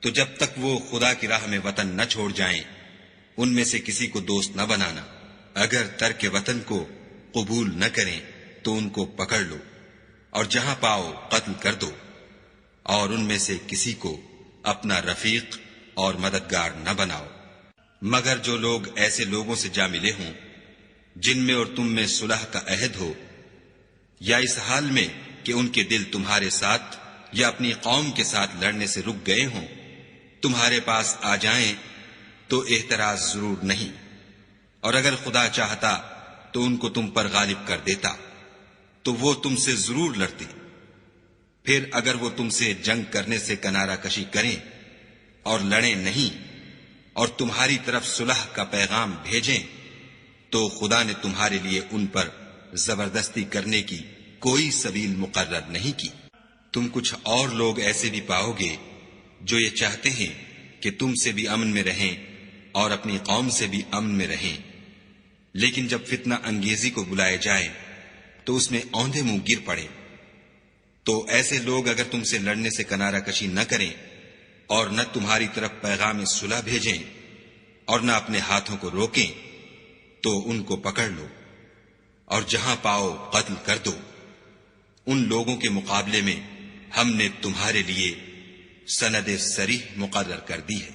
تو جب تک وہ خدا کی راہ میں وطن نہ چھوڑ جائیں ان میں سے کسی کو دوست نہ بنانا۔ اگر ترک وطن کو قبول نہ کریں تو ان کو پکڑ لو، اور جہاں پاؤ قتل کر دو، اور ان میں سے کسی کو اپنا رفیق اور مددگار نہ بناؤ، مگر جو لوگ ایسے لوگوں سے جا ملے ہوں جن میں اور تم میں صلح کا عہد ہو، یا اس حال میں کہ ان کے دل تمہارے ساتھ یا اپنی قوم کے ساتھ لڑنے سے رک گئے ہوں، تمہارے پاس آ جائیں تو اعتراض ضرور نہیں، اور اگر خدا چاہتا تو ان کو تم پر غالب کر دیتا تو وہ تم سے ضرور لڑتے۔ پھر اگر وہ تم سے جنگ کرنے سے کنارہ کشی کریں اور لڑیں نہیں اور تمہاری طرف صلح کا پیغام بھیجیں تو خدا نے تمہارے لیے ان پر زبردستی کرنے کی کوئی سبیل مقرر نہیں کی۔ تم کچھ اور لوگ ایسے بھی پاؤ گے جو یہ چاہتے ہیں کہ تم سے بھی امن میں رہیں اور اپنی قوم سے بھی امن میں رہیں، لیکن جب فتنہ انگیزی کو بلائے جائے تو اس میں اوندھے منہ گر پڑے۔ تو ایسے لوگ اگر تم سے لڑنے سے کنارہ کشی نہ کریں اور نہ تمہاری طرف پیغام صلح بھیجیں اور نہ اپنے ہاتھوں کو روکیں تو ان کو پکڑ لو، اور جہاں پاؤ قتل کر دو۔ ان لوگوں کے مقابلے میں ہم نے تمہارے لیے سند صریح مقرر کر دی ہے،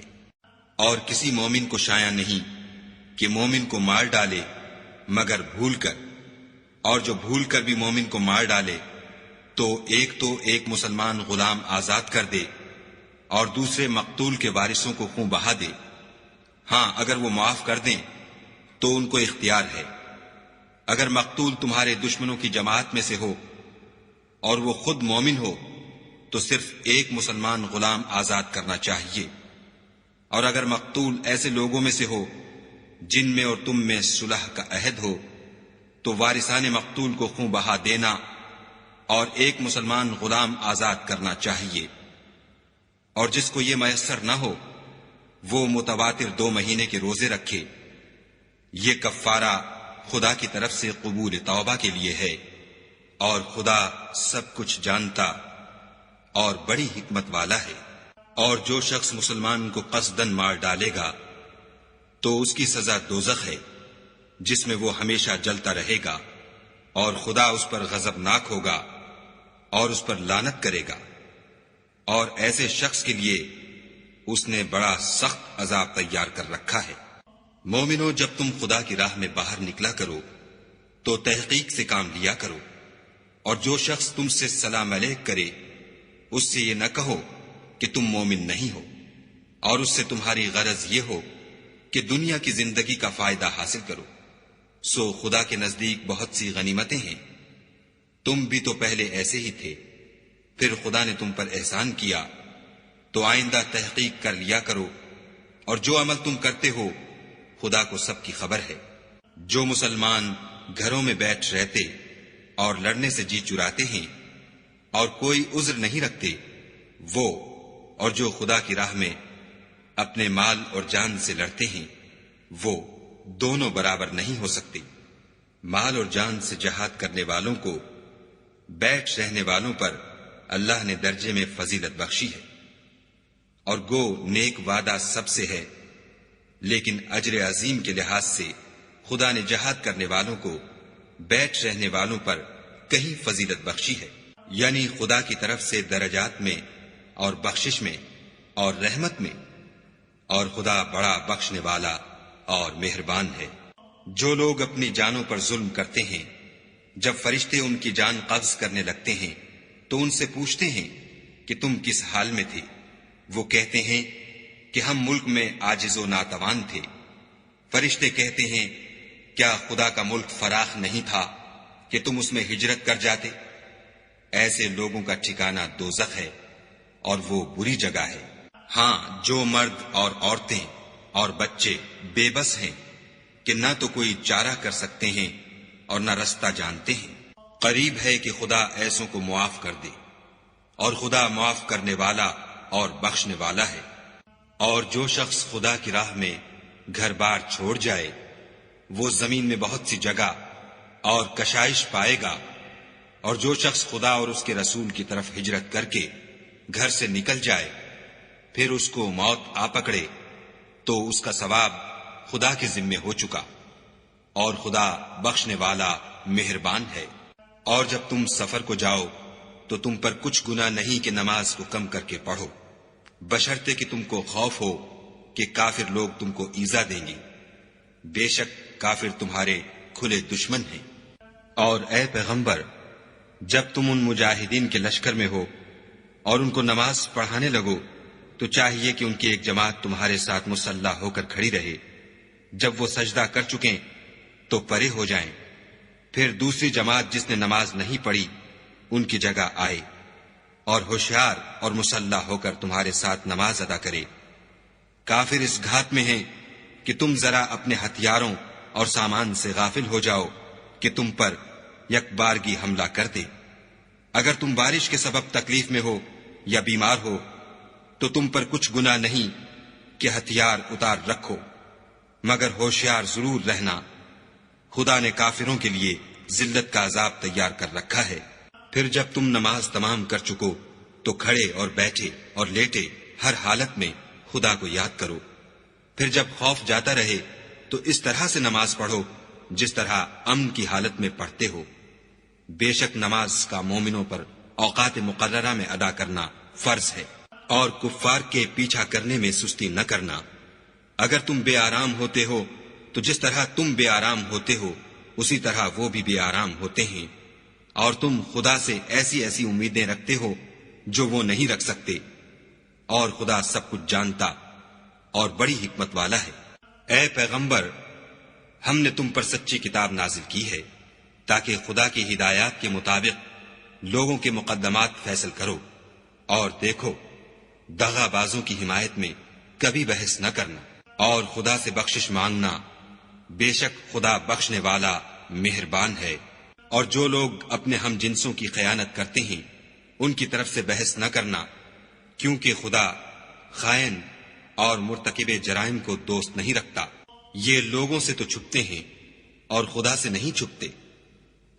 اور کسی مومن کو شایع نہیں کہ مومن کو مار ڈالے مگر بھول کر، اور جو بھول کر بھی مومن کو مار ڈالے تو ایک مسلمان غلام آزاد کر دے اور دوسرے مقتول کے وارثوں کو خون بہا دے۔ ہاں اگر وہ معاف کر دیں تو ان کو اختیار ہے۔ اگر مقتول تمہارے دشمنوں کی جماعت میں سے ہو اور وہ خود مومن ہو تو صرف ایک مسلمان غلام آزاد کرنا چاہیے، اور اگر مقتول ایسے لوگوں میں سے ہو جن میں اور تم میں صلح کا عہد ہو تو وارثان مقتول کو خوں بہا دینا اور ایک مسلمان غلام آزاد کرنا چاہیے، اور جس کو یہ میسر نہ ہو وہ متواتر 2 مہینے کے روزے رکھے۔ یہ کفارہ خدا کی طرف سے قبول توبہ کے لیے ہے، اور خدا سب کچھ جانتا اور بڑی حکمت والا ہے۔ اور جو شخص مسلمان کو قصدن مار ڈالے گا تو اس کی سزا دوزخ ہے، جس میں وہ ہمیشہ جلتا رہے گا، اور خدا اس پر غضبناک ہوگا اور اس پر لعنت کرے گا، اور ایسے شخص کے لیے اس نے بڑا سخت عذاب تیار کر رکھا ہے۔ مومنو، جب تم خدا کی راہ میں باہر نکلا کرو تو تحقیق سے کام لیا کرو، اور جو شخص تم سے سلام علیک کرے اس سے یہ نہ کہو کہ تم مومن نہیں ہو، اور اس سے تمہاری غرض یہ ہو کہ دنیا کی زندگی کا فائدہ حاصل کرو۔ سو خدا کے نزدیک بہت سی غنیمتیں ہیں، تم بھی تو پہلے ایسے ہی تھے، پھر خدا نے تم پر احسان کیا، تو آئندہ تحقیق کر لیا کرو، اور جو عمل تم کرتے ہو خدا کو سب کی خبر ہے۔ جو مسلمان گھروں میں بیٹھ رہتے اور لڑنے سے جی چراتے ہیں اور کوئی عذر نہیں رکھتے، وہ اور جو خدا کی راہ میں اپنے مال اور جان سے لڑتے ہیں وہ دونوں برابر نہیں ہو سکتے۔ مال اور جان سے جہاد کرنے والوں کو بیٹھ رہنے والوں پر اللہ نے درجے میں فضیلت بخشی ہے، اور گو نیک وعدہ سب سے ہے، لیکن اجر عظیم کے لحاظ سے خدا نے جہاد کرنے والوں کو بیٹھ رہنے والوں پر کہیں فضیلت بخشی ہے، یعنی خدا کی طرف سے درجات میں اور بخشش میں اور رحمت میں، اور خدا بڑا بخشنے والا اور مہربان ہے۔ جو لوگ اپنی جانوں پر ظلم کرتے ہیں، جب فرشتے ان کی جان قبض کرنے لگتے ہیں تو ان سے پوچھتے ہیں کہ تم کس حال میں تھے؟ وہ کہتے ہیں کہ ہم ملک میں عاجز و ناتوان تھے۔ فرشتے کہتے ہیں کیا خدا کا ملک فراخ نہیں تھا کہ تم اس میں ہجرت کر جاتے؟ ایسے لوگوں کا ٹھکانہ دوزخ ہے، اور وہ بری جگہ ہے۔ ہاں، جو مرد اور عورتیں اور بچے بے بس ہیں کہ نہ تو کوئی چارہ کر سکتے ہیں اور نہ رستہ جانتے ہیں، قریب ہے کہ خدا ایسوں کو معاف کر دے، اور خدا معاف کرنے والا اور بخشنے والا ہے۔ اور جو شخص خدا کی راہ میں گھر بار چھوڑ جائے وہ زمین میں بہت سی جگہ اور کشائش پائے گا، اور جو شخص خدا اور اس کے رسول کی طرف ہجرت کر کے گھر سے نکل جائے پھر اس کو موت آ پکڑے تو اس کا ثواب خدا کے ذمے ہو چکا، اور خدا بخشنے والا مہربان ہے۔ اور جب تم سفر کو جاؤ تو تم پر کچھ گناہ نہیں کہ نماز کو کم کر کے پڑھو، بشرطے کہ تم کو خوف ہو کہ کافر لوگ تم کو ایذا دیں گے، بے شک کافر تمہارے کھلے دشمن ہیں۔ اور اے پیغمبر، جب تم ان مجاہدین کے لشکر میں ہو اور ان کو نماز پڑھانے لگو تو چاہیے کہ ان کی ایک جماعت تمہارے ساتھ مسلح ہو کر کھڑی رہے، جب وہ سجدہ کر چکیں تو پرے ہو جائیں، پھر دوسری جماعت جس نے نماز نہیں پڑھی ان کی جگہ آئے، اور ہوشیار اور مسلح ہو کر تمہارے ساتھ نماز ادا کرے۔ کافر اس گھات میں ہیں کہ تم ذرا اپنے ہتھیاروں اور سامان سے غافل ہو جاؤ کہ تم پر یک بارگی حملہ کر دے۔ اگر تم بارش کے سبب تکلیف میں ہو یا بیمار ہو تو تم پر کچھ گناہ نہیں کہ ہتھیار اتار رکھو، مگر ہوشیار ضرور رہنا، خدا نے کافروں کے لیے ذلت کا عذاب تیار کر رکھا ہے۔ پھر جب تم نماز تمام کر چکو تو کھڑے اور بیٹھے اور لیٹے ہر حالت میں خدا کو یاد کرو، پھر جب خوف جاتا رہے تو اس طرح سے نماز پڑھو جس طرح امن کی حالت میں پڑھتے ہو۔ بے شک نماز کا مومنوں پر اوقات مقررہ میں ادا کرنا فرض ہے، اور کفار کے پیچھا کرنے میں سستی نہ کرنا۔ اگر تم بے آرام ہوتے ہو تو جس طرح تم بے آرام ہوتے ہو اسی طرح وہ بھی بے آرام ہوتے ہیں، اور تم خدا سے ایسی ایسی امیدیں رکھتے ہو جو وہ نہیں رکھ سکتے، اور خدا سب کچھ جانتا اور بڑی حکمت والا ہے۔ اے پیغمبر، ہم نے تم پر سچی کتاب نازل کی ہے تاکہ خدا کی ہدایات کے مطابق لوگوں کے مقدمات فیصل کرو، اور دیکھو، دغا بازوں کی حمایت میں کبھی بحث نہ کرنا، اور خدا سے بخشش مانگنا، بے شک خدا بخشنے والا مہربان ہے۔ اور جو لوگ اپنے ہم جنسوں کی خیانت کرتے ہیں ان کی طرف سے بحث نہ کرنا، کیونکہ خدا خائن اور مرتکب جرائم کو دوست نہیں رکھتا۔ یہ لوگوں سے تو چھپتے ہیں اور خدا سے نہیں چھپتے،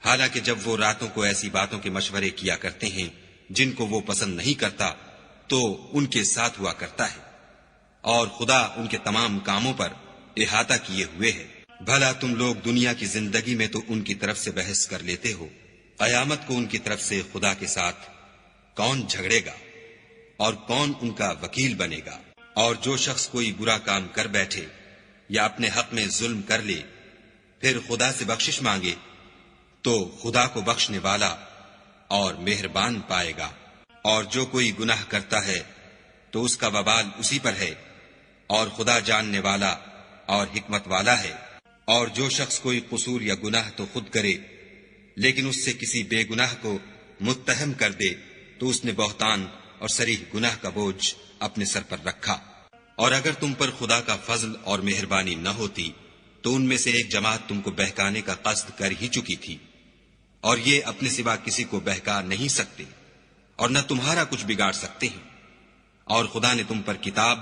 حالانکہ جب وہ راتوں کو ایسی باتوں کے مشورے کیا کرتے ہیں جن کو وہ پسند نہیں کرتا تو ان کے ساتھ ہوا کرتا ہے، اور خدا ان کے تمام کاموں پر احاطہ کیے ہوئے ہے۔ بھلا تم لوگ دنیا کی زندگی میں تو ان کی طرف سے بحث کر لیتے ہو، قیامت کو ان کی طرف سے خدا کے ساتھ کون جھگڑے گا اور کون ان کا وکیل بنے گا؟ اور جو شخص کوئی برا کام کر بیٹھے یا اپنے حق میں ظلم کر لے پھر خدا سے بخشش مانگے تو خدا کو بخشنے والا اور مہربان پائے گا۔ اور جو کوئی گناہ کرتا ہے تو اس کا وبال اسی پر ہے، اور خدا جاننے والا اور حکمت والا ہے۔ اور جو شخص کوئی قصور یا گناہ تو خود کرے لیکن اس سے کسی بے گناہ کو متہم کر دے تو اس نے بہتان اور صریح گناہ کا بوجھ اپنے سر پر رکھا۔ اور اگر تم پر خدا کا فضل اور مہربانی نہ ہوتی تو ان میں سے ایک جماعت تم کو بہکانے کا قصد کر ہی چکی تھی، اور یہ اپنے سوا کسی کو بہکا نہیں سکتے اور نہ تمہارا کچھ بگاڑ سکتے ہیں۔ اور خدا نے تم پر کتاب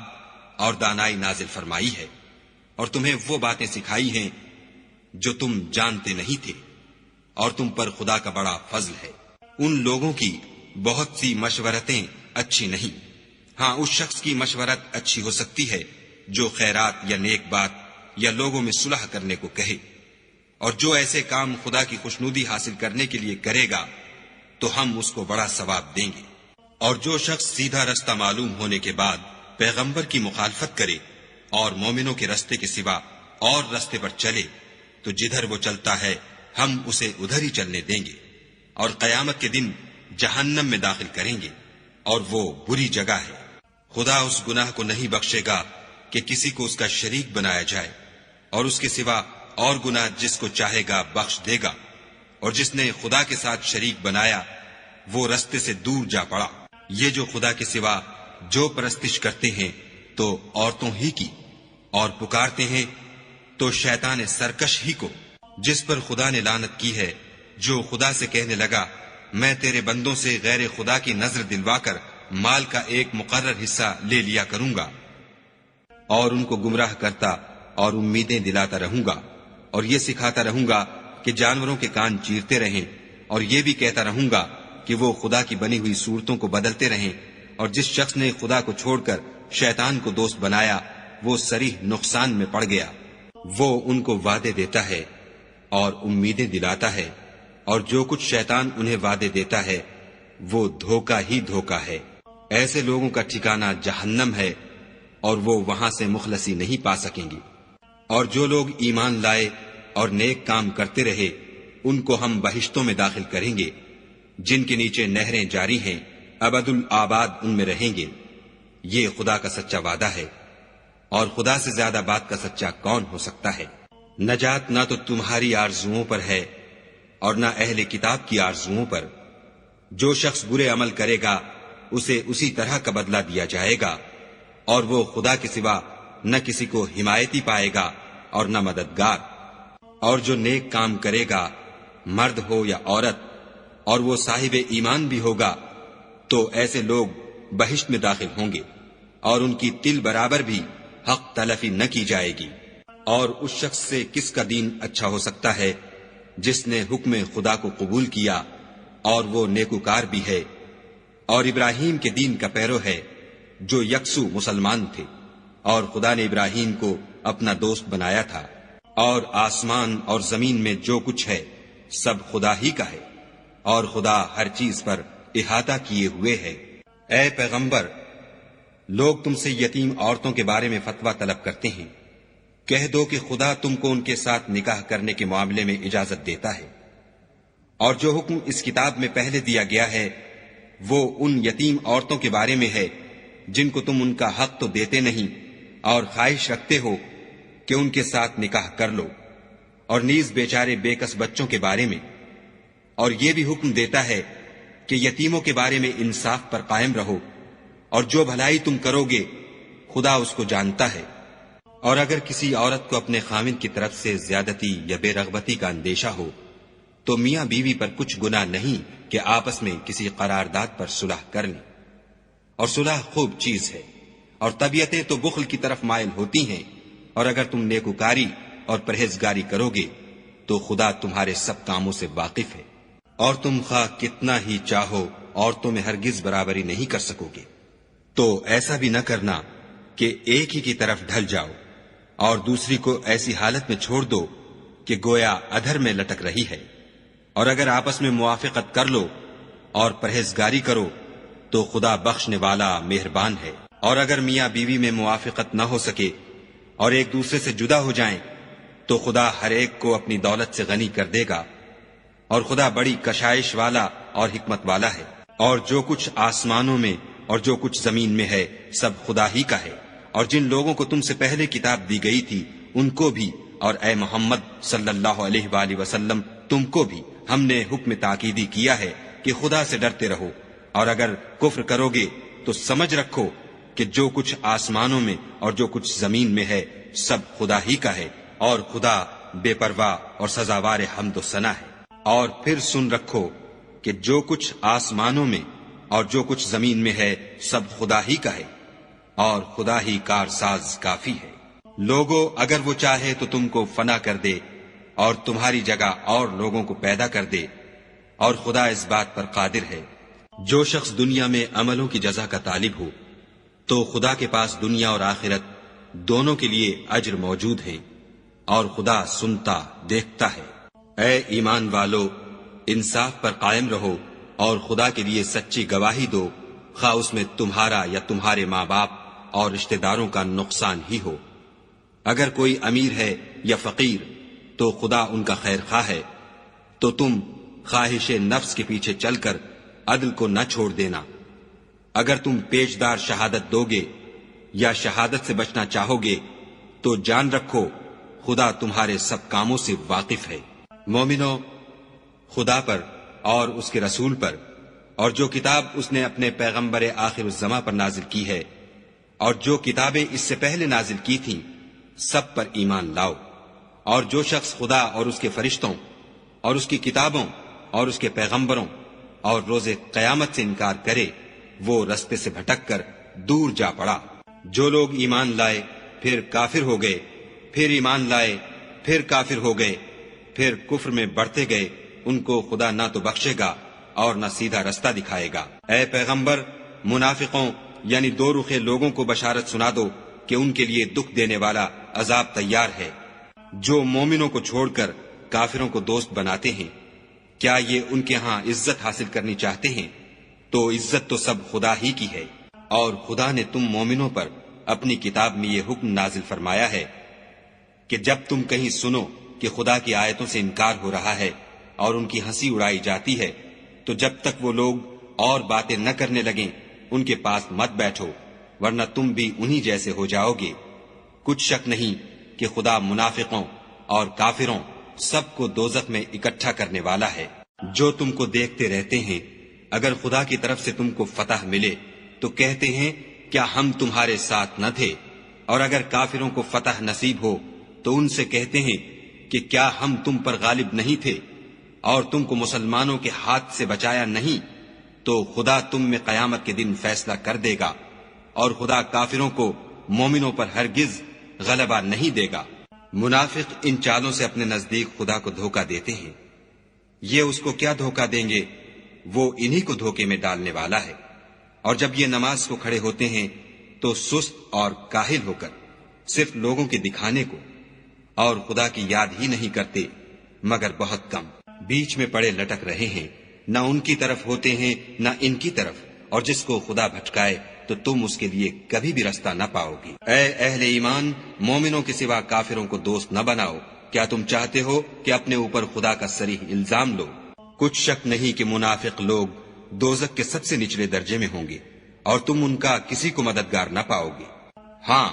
اور دانائی نازل فرمائی ہے اور تمہیں وہ باتیں سکھائی ہیں جو تم جانتے نہیں تھے، اور تم پر خدا کا بڑا فضل ہے۔ ان لوگوں کی بہت سی مشورتیں اچھی نہیں، ہاں اس شخص کی مشورت اچھی ہو سکتی ہے جو خیرات یا نیک بات یا لوگوں میں صلح کرنے کو کہے، اور جو ایسے کام خدا کی خوشنودی حاصل کرنے کے لیے کرے گا تو ہم اس کو بڑا ثواب دیں گے۔ اور جو شخص سیدھا رستہ معلوم ہونے کے بعد پیغمبر کی مخالفت کرے اور مومنوں کے رستے کے سوا اور رستے پر چلے تو جدھر وہ چلتا ہے ہم اسے ادھر ہی چلنے دیں گے، اور قیامت کے دن جہنم میں داخل کریں گے، اور وہ بری جگہ ہے۔ خدا اس گناہ کو نہیں بخشے گا کہ کسی کو اس کا شریک بنایا جائے، اور اس کے سوا اور گناہ جس کو چاہے گا بخش دے گا، اور جس نے خدا کے ساتھ شریک بنایا وہ رستے سے دور جا پڑا۔ یہ جو خدا کے سوا جو پرستش کرتے ہیں تو عورتوں ہی کی، اور پکارتے ہیں تو شیطان سرکش ہی کو، جس پر خدا نے لعنت کی ہے، جو خدا سے کہنے لگا میں تیرے بندوں سے غیر خدا کی نظر دلوا کر مال کا ایک مقرر حصہ لے لیا کروں گا، اور ان کو گمراہ کرتا اور امیدیں دلاتا رہوں گا، اور یہ سکھاتا رہوں گا کہ جانوروں کے کان چیرتے رہیں، اور یہ بھی کہتا رہوں گا کہ وہ خدا کی بنی ہوئی صورتوں کو بدلتے رہیں، اور جس شخص نے خدا کو چھوڑ کر شیطان کو دوست بنایا وہ صریح نقصان میں پڑ گیا۔ وہ ان کو وعدے دیتا ہے اور امیدیں دلاتا ہے، اور جو کچھ شیطان انہیں وعدے دیتا ہے وہ دھوکہ ہی دھوکہ ہے۔ ایسے لوگوں کا ٹھکانہ جہنم ہے، اور وہ وہاں سے مخلصی نہیں پا سکیں گے۔ اور جو لوگ ایمان لائے اور نیک کام کرتے رہے ان کو ہم بہشتوں میں داخل کریں گے جن کے نیچے نہریں جاری ہیں، ابد الآباد ان میں رہیں گے۔ یہ خدا کا سچا وعدہ ہے، اور خدا سے زیادہ بات کا سچا کون ہو سکتا ہے؟ نجات نہ تو تمہاری آرزوؤں پر ہے اور نہ اہل کتاب کی آرزوؤں پر۔ جو شخص برے عمل کرے گا اسے اسی طرح کا بدلہ دیا جائے گا، اور وہ خدا کے سوا نہ کسی کو حمایتی پائے گا اور نہ مددگار۔ اور جو نیک کام کرے گا مرد ہو یا عورت اور وہ صاحب ایمان بھی ہوگا تو ایسے لوگ بہشت میں داخل ہوں گے، اور ان کی تل برابر بھی حق تلفی نہ کی جائے گی۔ اور اس شخص سے کس کا دین اچھا ہو سکتا ہے جس نے حکم خدا کو قبول کیا اور وہ نیکوکار بھی ہے، اور ابراہیم کے دین کا پیرو ہے جو یکسو مسلمان تھے، اور خدا نے ابراہیم کو اپنا دوست بنایا تھا۔ اور آسمان اور زمین میں جو کچھ ہے سب خدا ہی کا ہے، اور خدا ہر چیز پر احاطہ کیے ہوئے ہے۔ اے پیغمبر، لوگ تم سے یتیم عورتوں کے بارے میں فتویٰ طلب کرتے ہیں، کہہ دو کہ خدا تم کو ان کے ساتھ نکاح کرنے کے معاملے میں اجازت دیتا ہے، اور جو حکم اس کتاب میں پہلے دیا گیا ہے وہ ان یتیم عورتوں کے بارے میں ہے جن کو تم ان کا حق تو دیتے نہیں اور خواہش رکھتے ہو کہ ان کے ساتھ نکاح کر لو، اور نیز بیچارے بے کس بچوں کے بارے میں۔ اور یہ بھی حکم دیتا ہے کہ یتیموں کے بارے میں انصاف پر قائم رہو، اور جو بھلائی تم کرو گے خدا اس کو جانتا ہے۔ اور اگر کسی عورت کو اپنے خاوند کی طرف سے زیادتی یا بے رغبتی کا اندیشہ ہو تو میاں بیوی پر کچھ گناہ نہیں کہ آپس میں کسی قرارداد پر صلح کر لیں، اور صلح خوب چیز ہے، اور طبیعتیں تو بخل کی طرف مائل ہوتی ہیں، اور اگر تم نیکوکاری اور پرہیزگاری کرو گے تو خدا تمہارے سب کاموں سے واقف ہے، اور تم خواہ کتنا ہی چاہو عورتوں میں ہرگز برابری نہیں کر سکو گے۔ تو ایسا بھی نہ کرنا کہ ایک ہی کی طرف ڈھل جاؤ اور دوسری کو ایسی حالت میں چھوڑ دو کہ گویا ادھر میں لٹک رہی ہے، اور اگر آپس میں موافقت کر لو اور پرہیزگاری کرو تو خدا بخشنے والا مہربان ہے۔ اور اگر میاں بیوی میں موافقت نہ ہو سکے اور ایک دوسرے سے جدا ہو جائیں تو خدا ہر ایک کو اپنی دولت سے غنی کر دے گا، اور خدا بڑی کشائش والا اور حکمت والا ہے۔ اور جو کچھ آسمانوں میں اور جو کچھ زمین میں ہے سب خدا ہی کا ہے، اور جن لوگوں کو تم سے پہلے کتاب دی گئی تھی ان کو بھی، اور اے محمد صلی اللہ علیہ وآلہ وسلم تم کو بھی ہم نے حکم تاکیدی کیا ہے کہ خدا سے ڈرتے رہو، اور اگر کفر کرو گے تو سمجھ رکھو کہ جو کچھ آسمانوں میں اور جو کچھ زمین میں ہے سب خدا ہی کا ہے، اور خدا بے پرواہ اور سزاوار حمد و ثنا ہے۔ اور پھر سن رکھو کہ جو کچھ آسمانوں میں اور جو کچھ زمین میں ہے سب خدا ہی کا ہے، اور خدا ہی کارساز کافی ہے۔ لوگو اگر وہ چاہے تو تم کو فنا کر دے اور تمہاری جگہ اور لوگوں کو پیدا کر دے، اور خدا اس بات پر قادر ہے۔ جو شخص دنیا میں عملوں کی جزا کا طالب ہو تو خدا کے پاس دنیا اور آخرت دونوں کے لیے اجر موجود ہے، اور خدا سنتا دیکھتا ہے۔ اے ایمان والو، انصاف پر قائم رہو اور خدا کے لیے سچی گواہی دو، خواہ اس میں تمہارا یا تمہارے ماں باپ اور رشتہ داروں کا نقصان ہی ہو۔ اگر کوئی امیر ہے یا فقیر تو خدا ان کا خیر خواہ ہے، تو تم خواہش نفس کے پیچھے چل کر عدل کو نہ چھوڑ دینا۔ اگر تم پیشدار شہادت دو گے یا شہادت سے بچنا چاہو گے تو جان رکھو خدا تمہارے سب کاموں سے واقف ہے۔ مومنو، خدا پر اور اس کے رسول پر اور جو کتاب اس نے اپنے پیغمبر آخر الزماں پر نازل کی ہے اور جو کتابیں اس سے پہلے نازل کی تھیں سب پر ایمان لاؤ۔ اور جو شخص خدا اور اس کے فرشتوں اور اس کی کتابوں اور اس کے پیغمبروں اور روز قیامت سے انکار کرے وہ رستے سے بھٹک کر دور جا پڑا۔ جو لوگ ایمان لائے پھر کافر ہو گئے، پھر ایمان لائے پھر کافر ہو گئے، پھر کفر میں بڑھتے گئے، ان کو خدا نہ تو بخشے گا اور نہ سیدھا رستہ دکھائے گا۔ اے پیغمبر، منافقوں یعنی دو رخے لوگوں کو بشارت سنا دو کہ ان کے لیے دکھ دینے والا عذاب تیار ہے۔ جو مومنوں کو چھوڑ کر کافروں کو دوست بناتے ہیں، کیا یہ ان کے ہاں عزت حاصل کرنی چاہتے ہیں؟ تو عزت تو سب خدا ہی کی ہے۔ اور خدا نے تم مومنوں پر اپنی کتاب میں یہ حکم نازل فرمایا ہے کہ جب تم کہیں سنو کہ خدا کی آیتوں سے انکار ہو رہا ہے اور ان کی ہنسی اڑائی جاتی ہے تو جب تک وہ لوگ اور باتیں نہ کرنے لگیں ان کے پاس مت بیٹھو، ورنہ تم بھی انہی جیسے ہو جاؤ گے۔ کچھ شک نہیں کہ خدا منافقوں اور کافروں سب کو دوزخ میں اکٹھا کرنے والا ہے۔ جو تم کو دیکھتے رہتے ہیں، اگر خدا کی طرف سے تم کو فتح ملے تو کہتے ہیں کیا ہم تمہارے ساتھ نہ تھے، اور اگر کافروں کو فتح نصیب ہو تو ان سے کہتے ہیں کہ کیا ہم تم پر غالب نہیں تھے اور تم کو مسلمانوں کے ہاتھ سے بچایا نہیں؟ تو خدا تم میں قیامت کے دن فیصلہ کر دے گا، اور خدا کافروں کو مومنوں پر ہرگز غلبہ نہیں دے گا۔ منافق ان چالوں سے اپنے نزدیک خدا کو دھوکہ دیتے ہیں، یہ اس کو کیا دھوکہ دیں گے، وہ انہی کو دھوکے میں ڈالنے والا ہے۔ اور جب یہ نماز کو کھڑے ہوتے ہیں تو سست اور کاہل ہو کر صرف لوگوں کے دکھانے کو اور خدا کی یاد ہی نہیں کرتے مگر بہت کم، بیچ میں پڑے لٹک رہے ہیں، نہ ان کی طرف ہوتے ہیں نہ ان کی طرف، اور جس کو خدا بھٹکائے تو تم اس کے لیے کبھی بھی رستہ نہ پاؤ گی۔ اے اہل ایمان، مومنوں کے سوا کافروں کو دوست نہ بناؤ۔ کیا تم چاہتے ہو کہ اپنے اوپر خدا کا صریح الزام لو؟ کچھ شک نہیں کہ منافق لوگ دوزخ کے سب سے نچلے درجے میں ہوں گے اور تم ان کا کسی کو مددگار نہ پاؤ گے۔ ہاں،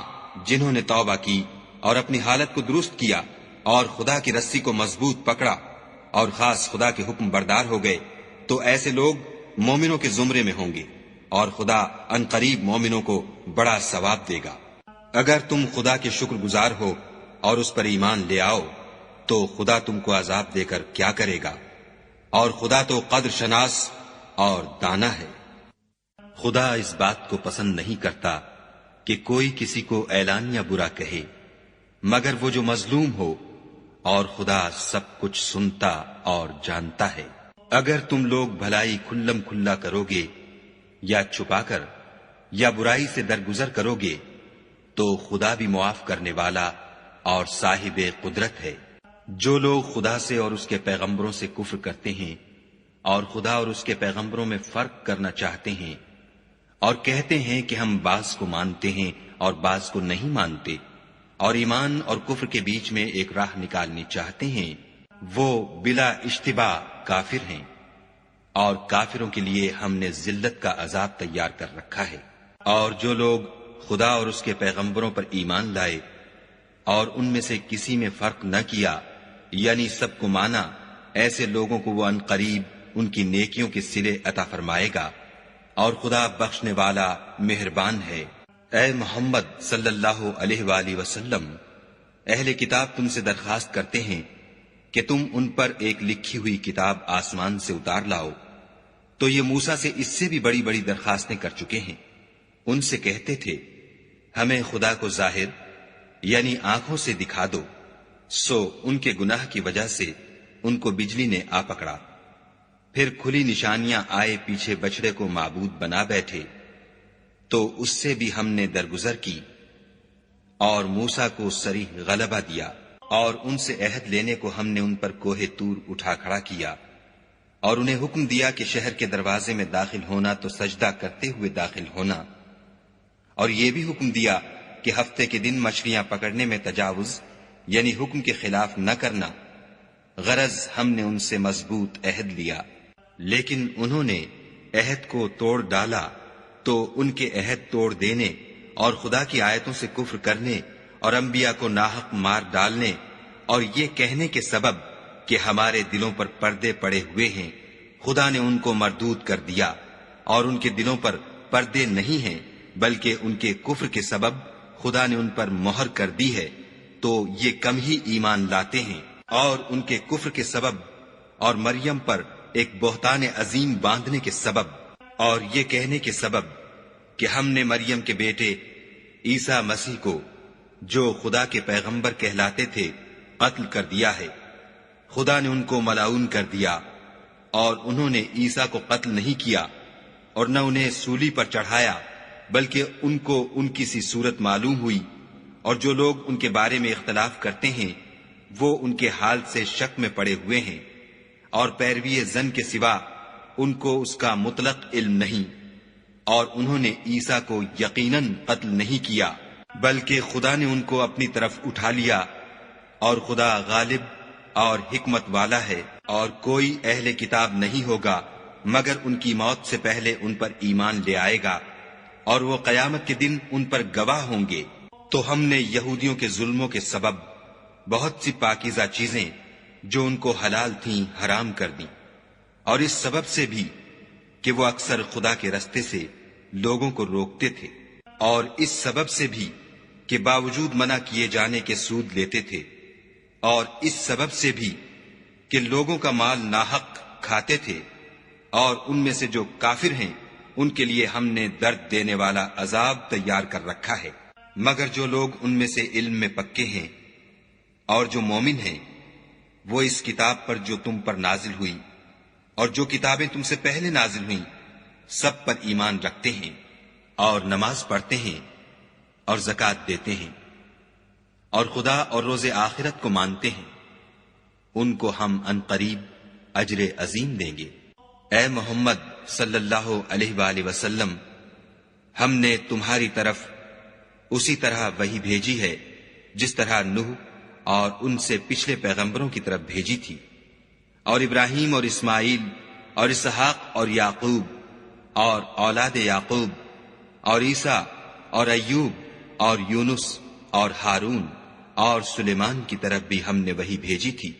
جنہوں نے توبہ کی اور اپنی حالت کو درست کیا اور خدا کی رسی کو مضبوط پکڑا اور خاص خدا کے حکم بردار ہو گئے، تو ایسے لوگ مومنوں کے زمرے میں ہوں گے اور خدا عنقریب مومنوں کو بڑا ثواب دے گا۔ اگر تم خدا کے شکر گزار ہو اور اس پر ایمان لے آؤ تو خدا تم کو عذاب دے کر کیا کرے گا، اور خدا تو قدر شناس اور دانا ہے۔ خدا اس بات کو پسند نہیں کرتا کہ کوئی کسی کو اعلانیہ برا کہے مگر وہ جو مظلوم ہو، اور خدا سب کچھ سنتا اور جانتا ہے۔ اگر تم لوگ بھلائی کھلم کھلا کرو گے یا چھپا کر یا برائی سے درگزر کرو گے تو خدا بھی معاف کرنے والا اور صاحب قدرت ہے۔ جو لوگ خدا سے اور اس کے پیغمبروں سے کفر کرتے ہیں اور خدا اور اس کے پیغمبروں میں فرق کرنا چاہتے ہیں اور کہتے ہیں کہ ہم بعض کو مانتے ہیں اور بعض کو نہیں مانتے، اور ایمان اور کفر کے بیچ میں ایک راہ نکالنی چاہتے ہیں، وہ بلا اشتباہ کافر ہیں، اور کافروں کے لیے ہم نے ذلت کا عذاب تیار کر رکھا ہے۔ اور جو لوگ خدا اور اس کے پیغمبروں پر ایمان لائے اور ان میں سے کسی میں فرق نہ کیا، یعنی سب کو مانا، ایسے لوگوں کو وہ عنقریب ان کی نیکیوں کے صلے عطا فرمائے گا، اور خدا بخشنے والا مہربان ہے۔ اے محمد صلی اللہ علیہ وآلہ وسلم، اہل کتاب تم سے درخواست کرتے ہیں کہ تم ان پر ایک لکھی ہوئی کتاب آسمان سے اتار لاؤ، تو یہ موسیٰ سے اس سے بھی بڑی بڑی درخواستیں کر چکے ہیں۔ ان سے کہتے تھے ہمیں خدا کو ظاہر یعنی آنکھوں سے دکھا دو، سو ان کے گناہ کی وجہ سے ان کو بجلی نے آ پکڑا، پھر کھلی نشانیاں آئے پیچھے بچڑے کو معبود بنا بیٹھے، تو اس سے بھی ہم نے درگزر کی اور موسیٰ کو صریح غلبہ دیا، اور ان سے عہد لینے کو ہم نے ان پر کوہ طور اٹھا کھڑا کیا، اور انہیں حکم دیا کہ شہر کے دروازے میں داخل ہونا تو سجدہ کرتے ہوئے داخل ہونا، اور یہ بھی حکم دیا کہ ہفتے کے دن مچھلیاں پکڑنے میں تجاوز یعنی حکم کے خلاف نہ کرنا، غرض ہم نے ان سے مضبوط عہد لیا، لیکن انہوں نے عہد کو توڑ ڈالا، تو ان کے عہد توڑ دینے اور خدا کی آیتوں سے کفر کرنے اور انبیاء کو ناحق مار ڈالنے اور یہ کہنے کے سبب کہ ہمارے دلوں پر پردے پڑے ہوئے ہیں، خدا نے ان کو مردود کر دیا، اور ان کے دلوں پر پردے نہیں ہیں بلکہ ان کے کفر کے سبب خدا نے ان پر مہر کر دی ہے، تو یہ کم ہی ایمان لاتے ہیں۔ اور ان کے کفر کے سبب اور مریم پر ایک بہتان عظیم باندھنے کے سبب اور یہ کہنے کے سبب کہ ہم نے مریم کے بیٹے عیسیٰ مسیح کو جو خدا کے پیغمبر کہلاتے تھے قتل کر دیا ہے، خدا نے ان کو ملعون کر دیا، اور انہوں نے عیسیٰ کو قتل نہیں کیا اور نہ انہیں سولی پر چڑھایا، بلکہ ان کو ان کی سی صورت معلوم ہوئی، اور جو لوگ ان کے بارے میں اختلاف کرتے ہیں وہ ان کے حال سے شک میں پڑے ہوئے ہیں، اور پیروی زن کے سوا ان کو اس کا مطلق علم نہیں، اور انہوں نے عیسیٰ کو یقیناً قتل نہیں کیا بلکہ خدا نے ان کو اپنی طرف اٹھا لیا، اور خدا غالب اور حکمت والا ہے، اور کوئی اہل کتاب نہیں ہوگا مگر ان کی موت سے پہلے ان پر ایمان لے آئے گا، اور وہ قیامت کے دن ان پر گواہ ہوں گے۔ تو ہم نے یہودیوں کے ظلموں کے سبب بہت سی پاکیزہ چیزیں جو ان کو حلال تھیں حرام کر دیں، اور اس سبب سے بھی کہ وہ اکثر خدا کے رستے سے لوگوں کو روکتے تھے، اور اس سبب سے بھی کہ باوجود منع کیے جانے کے سود لیتے تھے، اور اس سبب سے بھی کہ لوگوں کا مال ناحق کھاتے تھے، اور ان میں سے جو کافر ہیں ان کے لیے ہم نے درد دینے والا عذاب تیار کر رکھا ہے۔ مگر جو لوگ ان میں سے علم میں پکے ہیں اور جو مومن ہیں، وہ اس کتاب پر جو تم پر نازل ہوئی اور جو کتابیں تم سے پہلے نازل ہوئیں سب پر ایمان رکھتے ہیں، اور نماز پڑھتے ہیں اور زکوٰۃ دیتے ہیں، اور خدا اور روز آخرت کو مانتے ہیں، ان کو ہم عنقریب اجر عظیم دیں گے۔ اے محمد صلی اللہ علیہ وآلہ وسلم، ہم نے تمہاری طرف اسی طرح وحی بھیجی ہے جس طرح نوح اور ان سے پچھلے پیغمبروں کی طرف بھیجی تھی، اور ابراہیم اور اسماعیل اور اسحاق اور یعقوب اور اولاد یعقوب اور عیسیٰ اور ایوب اور یونس اور ہارون اور سلیمان کی طرف بھی ہم نے وحی بھیجی تھی،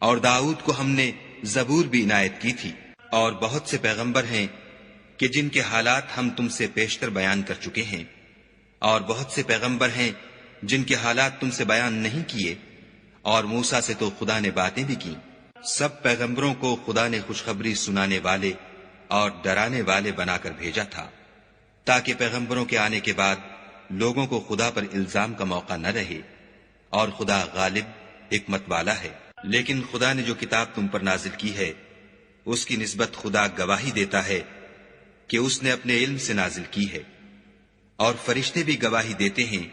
اور داؤد کو ہم نے زبور بھی عنایت کی تھی، اور بہت سے پیغمبر ہیں کہ جن کے حالات ہم تم سے پیشتر بیان کر چکے ہیں، اور بہت سے پیغمبر ہیں جن کے حالات تم سے بیان نہیں کیے، اور موسیٰ سے تو خدا نے باتیں بھی کی۔ سب پیغمبروں کو خدا نے خوشخبری سنانے والے اور ڈرانے والے بنا کر بھیجا تھا، تاکہ پیغمبروں کے آنے کے بعد لوگوں کو خدا پر الزام کا موقع نہ رہے، اور خدا غالب حکمت والا ہے۔ لیکن خدا نے جو کتاب تم پر نازل کی ہے اس کی نسبت خدا گواہی دیتا ہے کہ اس نے اپنے علم سے نازل کی ہے، اور فرشتے بھی گواہی دیتے ہیں،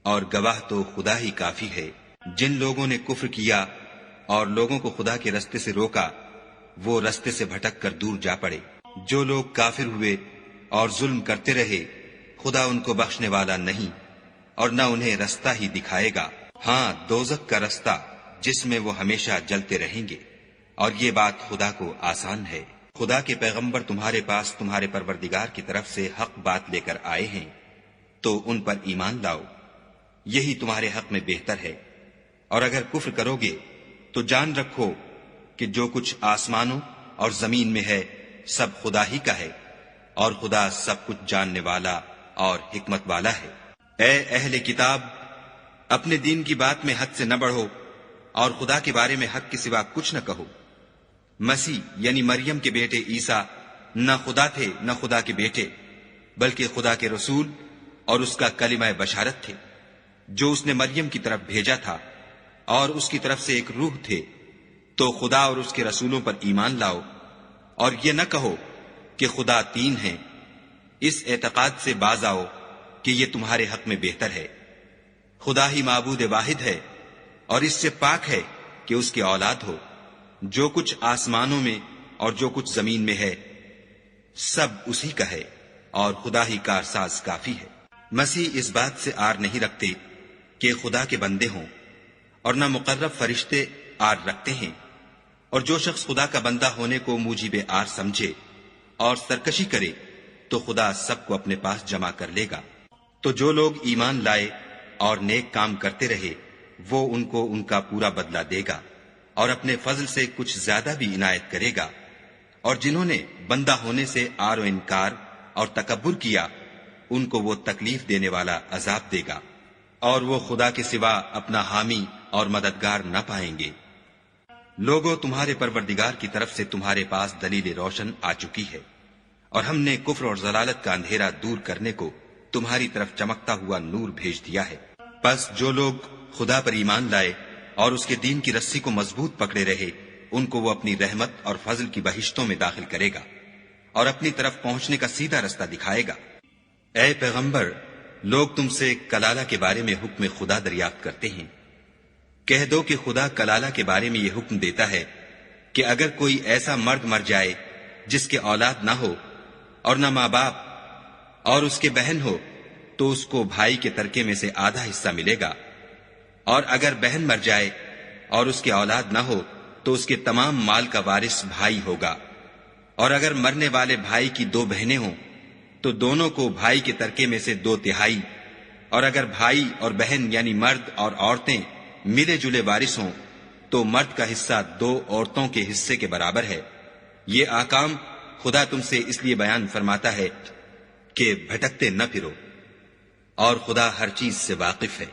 اور گواہ تو خدا ہی کافی ہے۔ جن لوگوں نے کفر کیا اور لوگوں کو خدا کے رستے سے روکا، وہ رستے سے بھٹک کر دور جا پڑے۔ جو لوگ کافر ہوئے اور ظلم کرتے رہے، خدا ان کو بخشنے والا نہیں اور نہ انہیں رستہ ہی دکھائے گا، ہاں دوزخ کا رستہ جس میں وہ ہمیشہ جلتے رہیں گے، اور یہ بات خدا کو آسان ہے۔ خدا کے پیغمبر تمہارے پاس تمہارے پروردگار کی طرف سے حق بات لے کر آئے ہیں، تو ان پر ایمان لاؤ، یہی تمہارے حق میں بہتر ہے۔ اور اگر کفر کرو گے تو جان رکھو کہ جو کچھ آسمانوں اور زمین میں ہے سب خدا ہی کا ہے، اور خدا سب کچھ جاننے والا اور حکمت والا ہے۔ اے اہل کتاب، اپنے دین کی بات میں حد سے نہ بڑھو، اور خدا کے بارے میں حق کے سوا کچھ نہ کہو۔ مسیح یعنی مریم کے بیٹے عیسیٰ نہ خدا تھے نہ خدا کے بیٹے، بلکہ خدا کے رسول اور اس کا کلمہ بشارت تھے، جو اس نے مریم کی طرف بھیجا تھا، اور اس کی طرف سے ایک روح تھے۔ تو خدا اور اس کے رسولوں پر ایمان لاؤ، اور یہ نہ کہو کہ خدا تین ہیں۔ اس اعتقاد سے باز آؤ کہ یہ تمہارے حق میں بہتر ہے۔ خدا ہی معبود واحد ہے، اور اس سے پاک ہے کہ اس کی اولاد ہو۔ جو کچھ آسمانوں میں اور جو کچھ زمین میں ہے سب اسی کا ہے، اور خدا ہی کارساز کافی ہے۔ مسیح اس بات سے آر نہیں رکھتے کہ خدا کے بندے ہوں، اور نہ مقرب فرشتے آر رکھتے ہیں، اور جو شخص خدا کا بندہ ہونے کو موجب آر سمجھے اور سرکشی کرے تو خدا سب کو اپنے پاس جمع کر لے گا۔ تو جو لوگ ایمان لائے اور نیک کام کرتے رہے، وہ ان کو ان کا پورا بدلہ دے گا، اور اپنے فضل سے کچھ زیادہ بھی عنایت کرے گا۔ اور جنہوں نے بندہ ہونے سے آر و انکار اور تکبر کیا، ان کو وہ تکلیف دینے والا عذاب دے گا، اور وہ خدا کے سوا اپنا حامی اور مددگار نہ پائیں گے۔ لوگوں، تمہارے پروردگار کی طرف سے تمہارے پاس دلیل روشن آ چکی ہے، اور ہم نے کفر اور ضلالت کا اندھیرا دور کرنے کو تمہاری طرف چمکتا ہوا نور بھیج دیا ہے۔ پس جو لوگ خدا پر ایمان لائے اور اس کے دین کی رسی کو مضبوط پکڑے رہے، ان کو وہ اپنی رحمت اور فضل کی بہشتوں میں داخل کرے گا، اور اپنی طرف پہنچنے کا سیدھا رستہ دکھائے گا۔ اے پیغمبر، لوگ تم سے کلالہ کے بارے میں حکم خدا دریافت کرتے ہیں۔ کہہ دو کہ خدا کلالہ کے بارے میں یہ حکم دیتا ہے کہ اگر کوئی ایسا مرد مر جائے جس کے اولاد نہ ہو اور نہ ماں باپ، اور اس کے بہن ہو، تو اس کو بھائی کے ترکے میں سے آدھا حصہ ملے گا۔ اور اگر بہن مر جائے اور اس کے اولاد نہ ہو تو اس کے تمام مال کا وارث بھائی ہوگا۔ اور اگر مرنے والے بھائی کی دو بہنیں ہوں تو دونوں کو بھائی کے ترکے میں سے 2/3، اور اگر بھائی اور بہن یعنی مرد اور عورتیں ملے جلے وارث ہوں تو مرد کا حصہ 2 عورتوں کے حصے کے برابر ہے۔ یہ احکام خدا تم سے اس لیے بیان فرماتا ہے کہ بھٹکتے نہ پھرو، اور خدا ہر چیز سے واقف ہے۔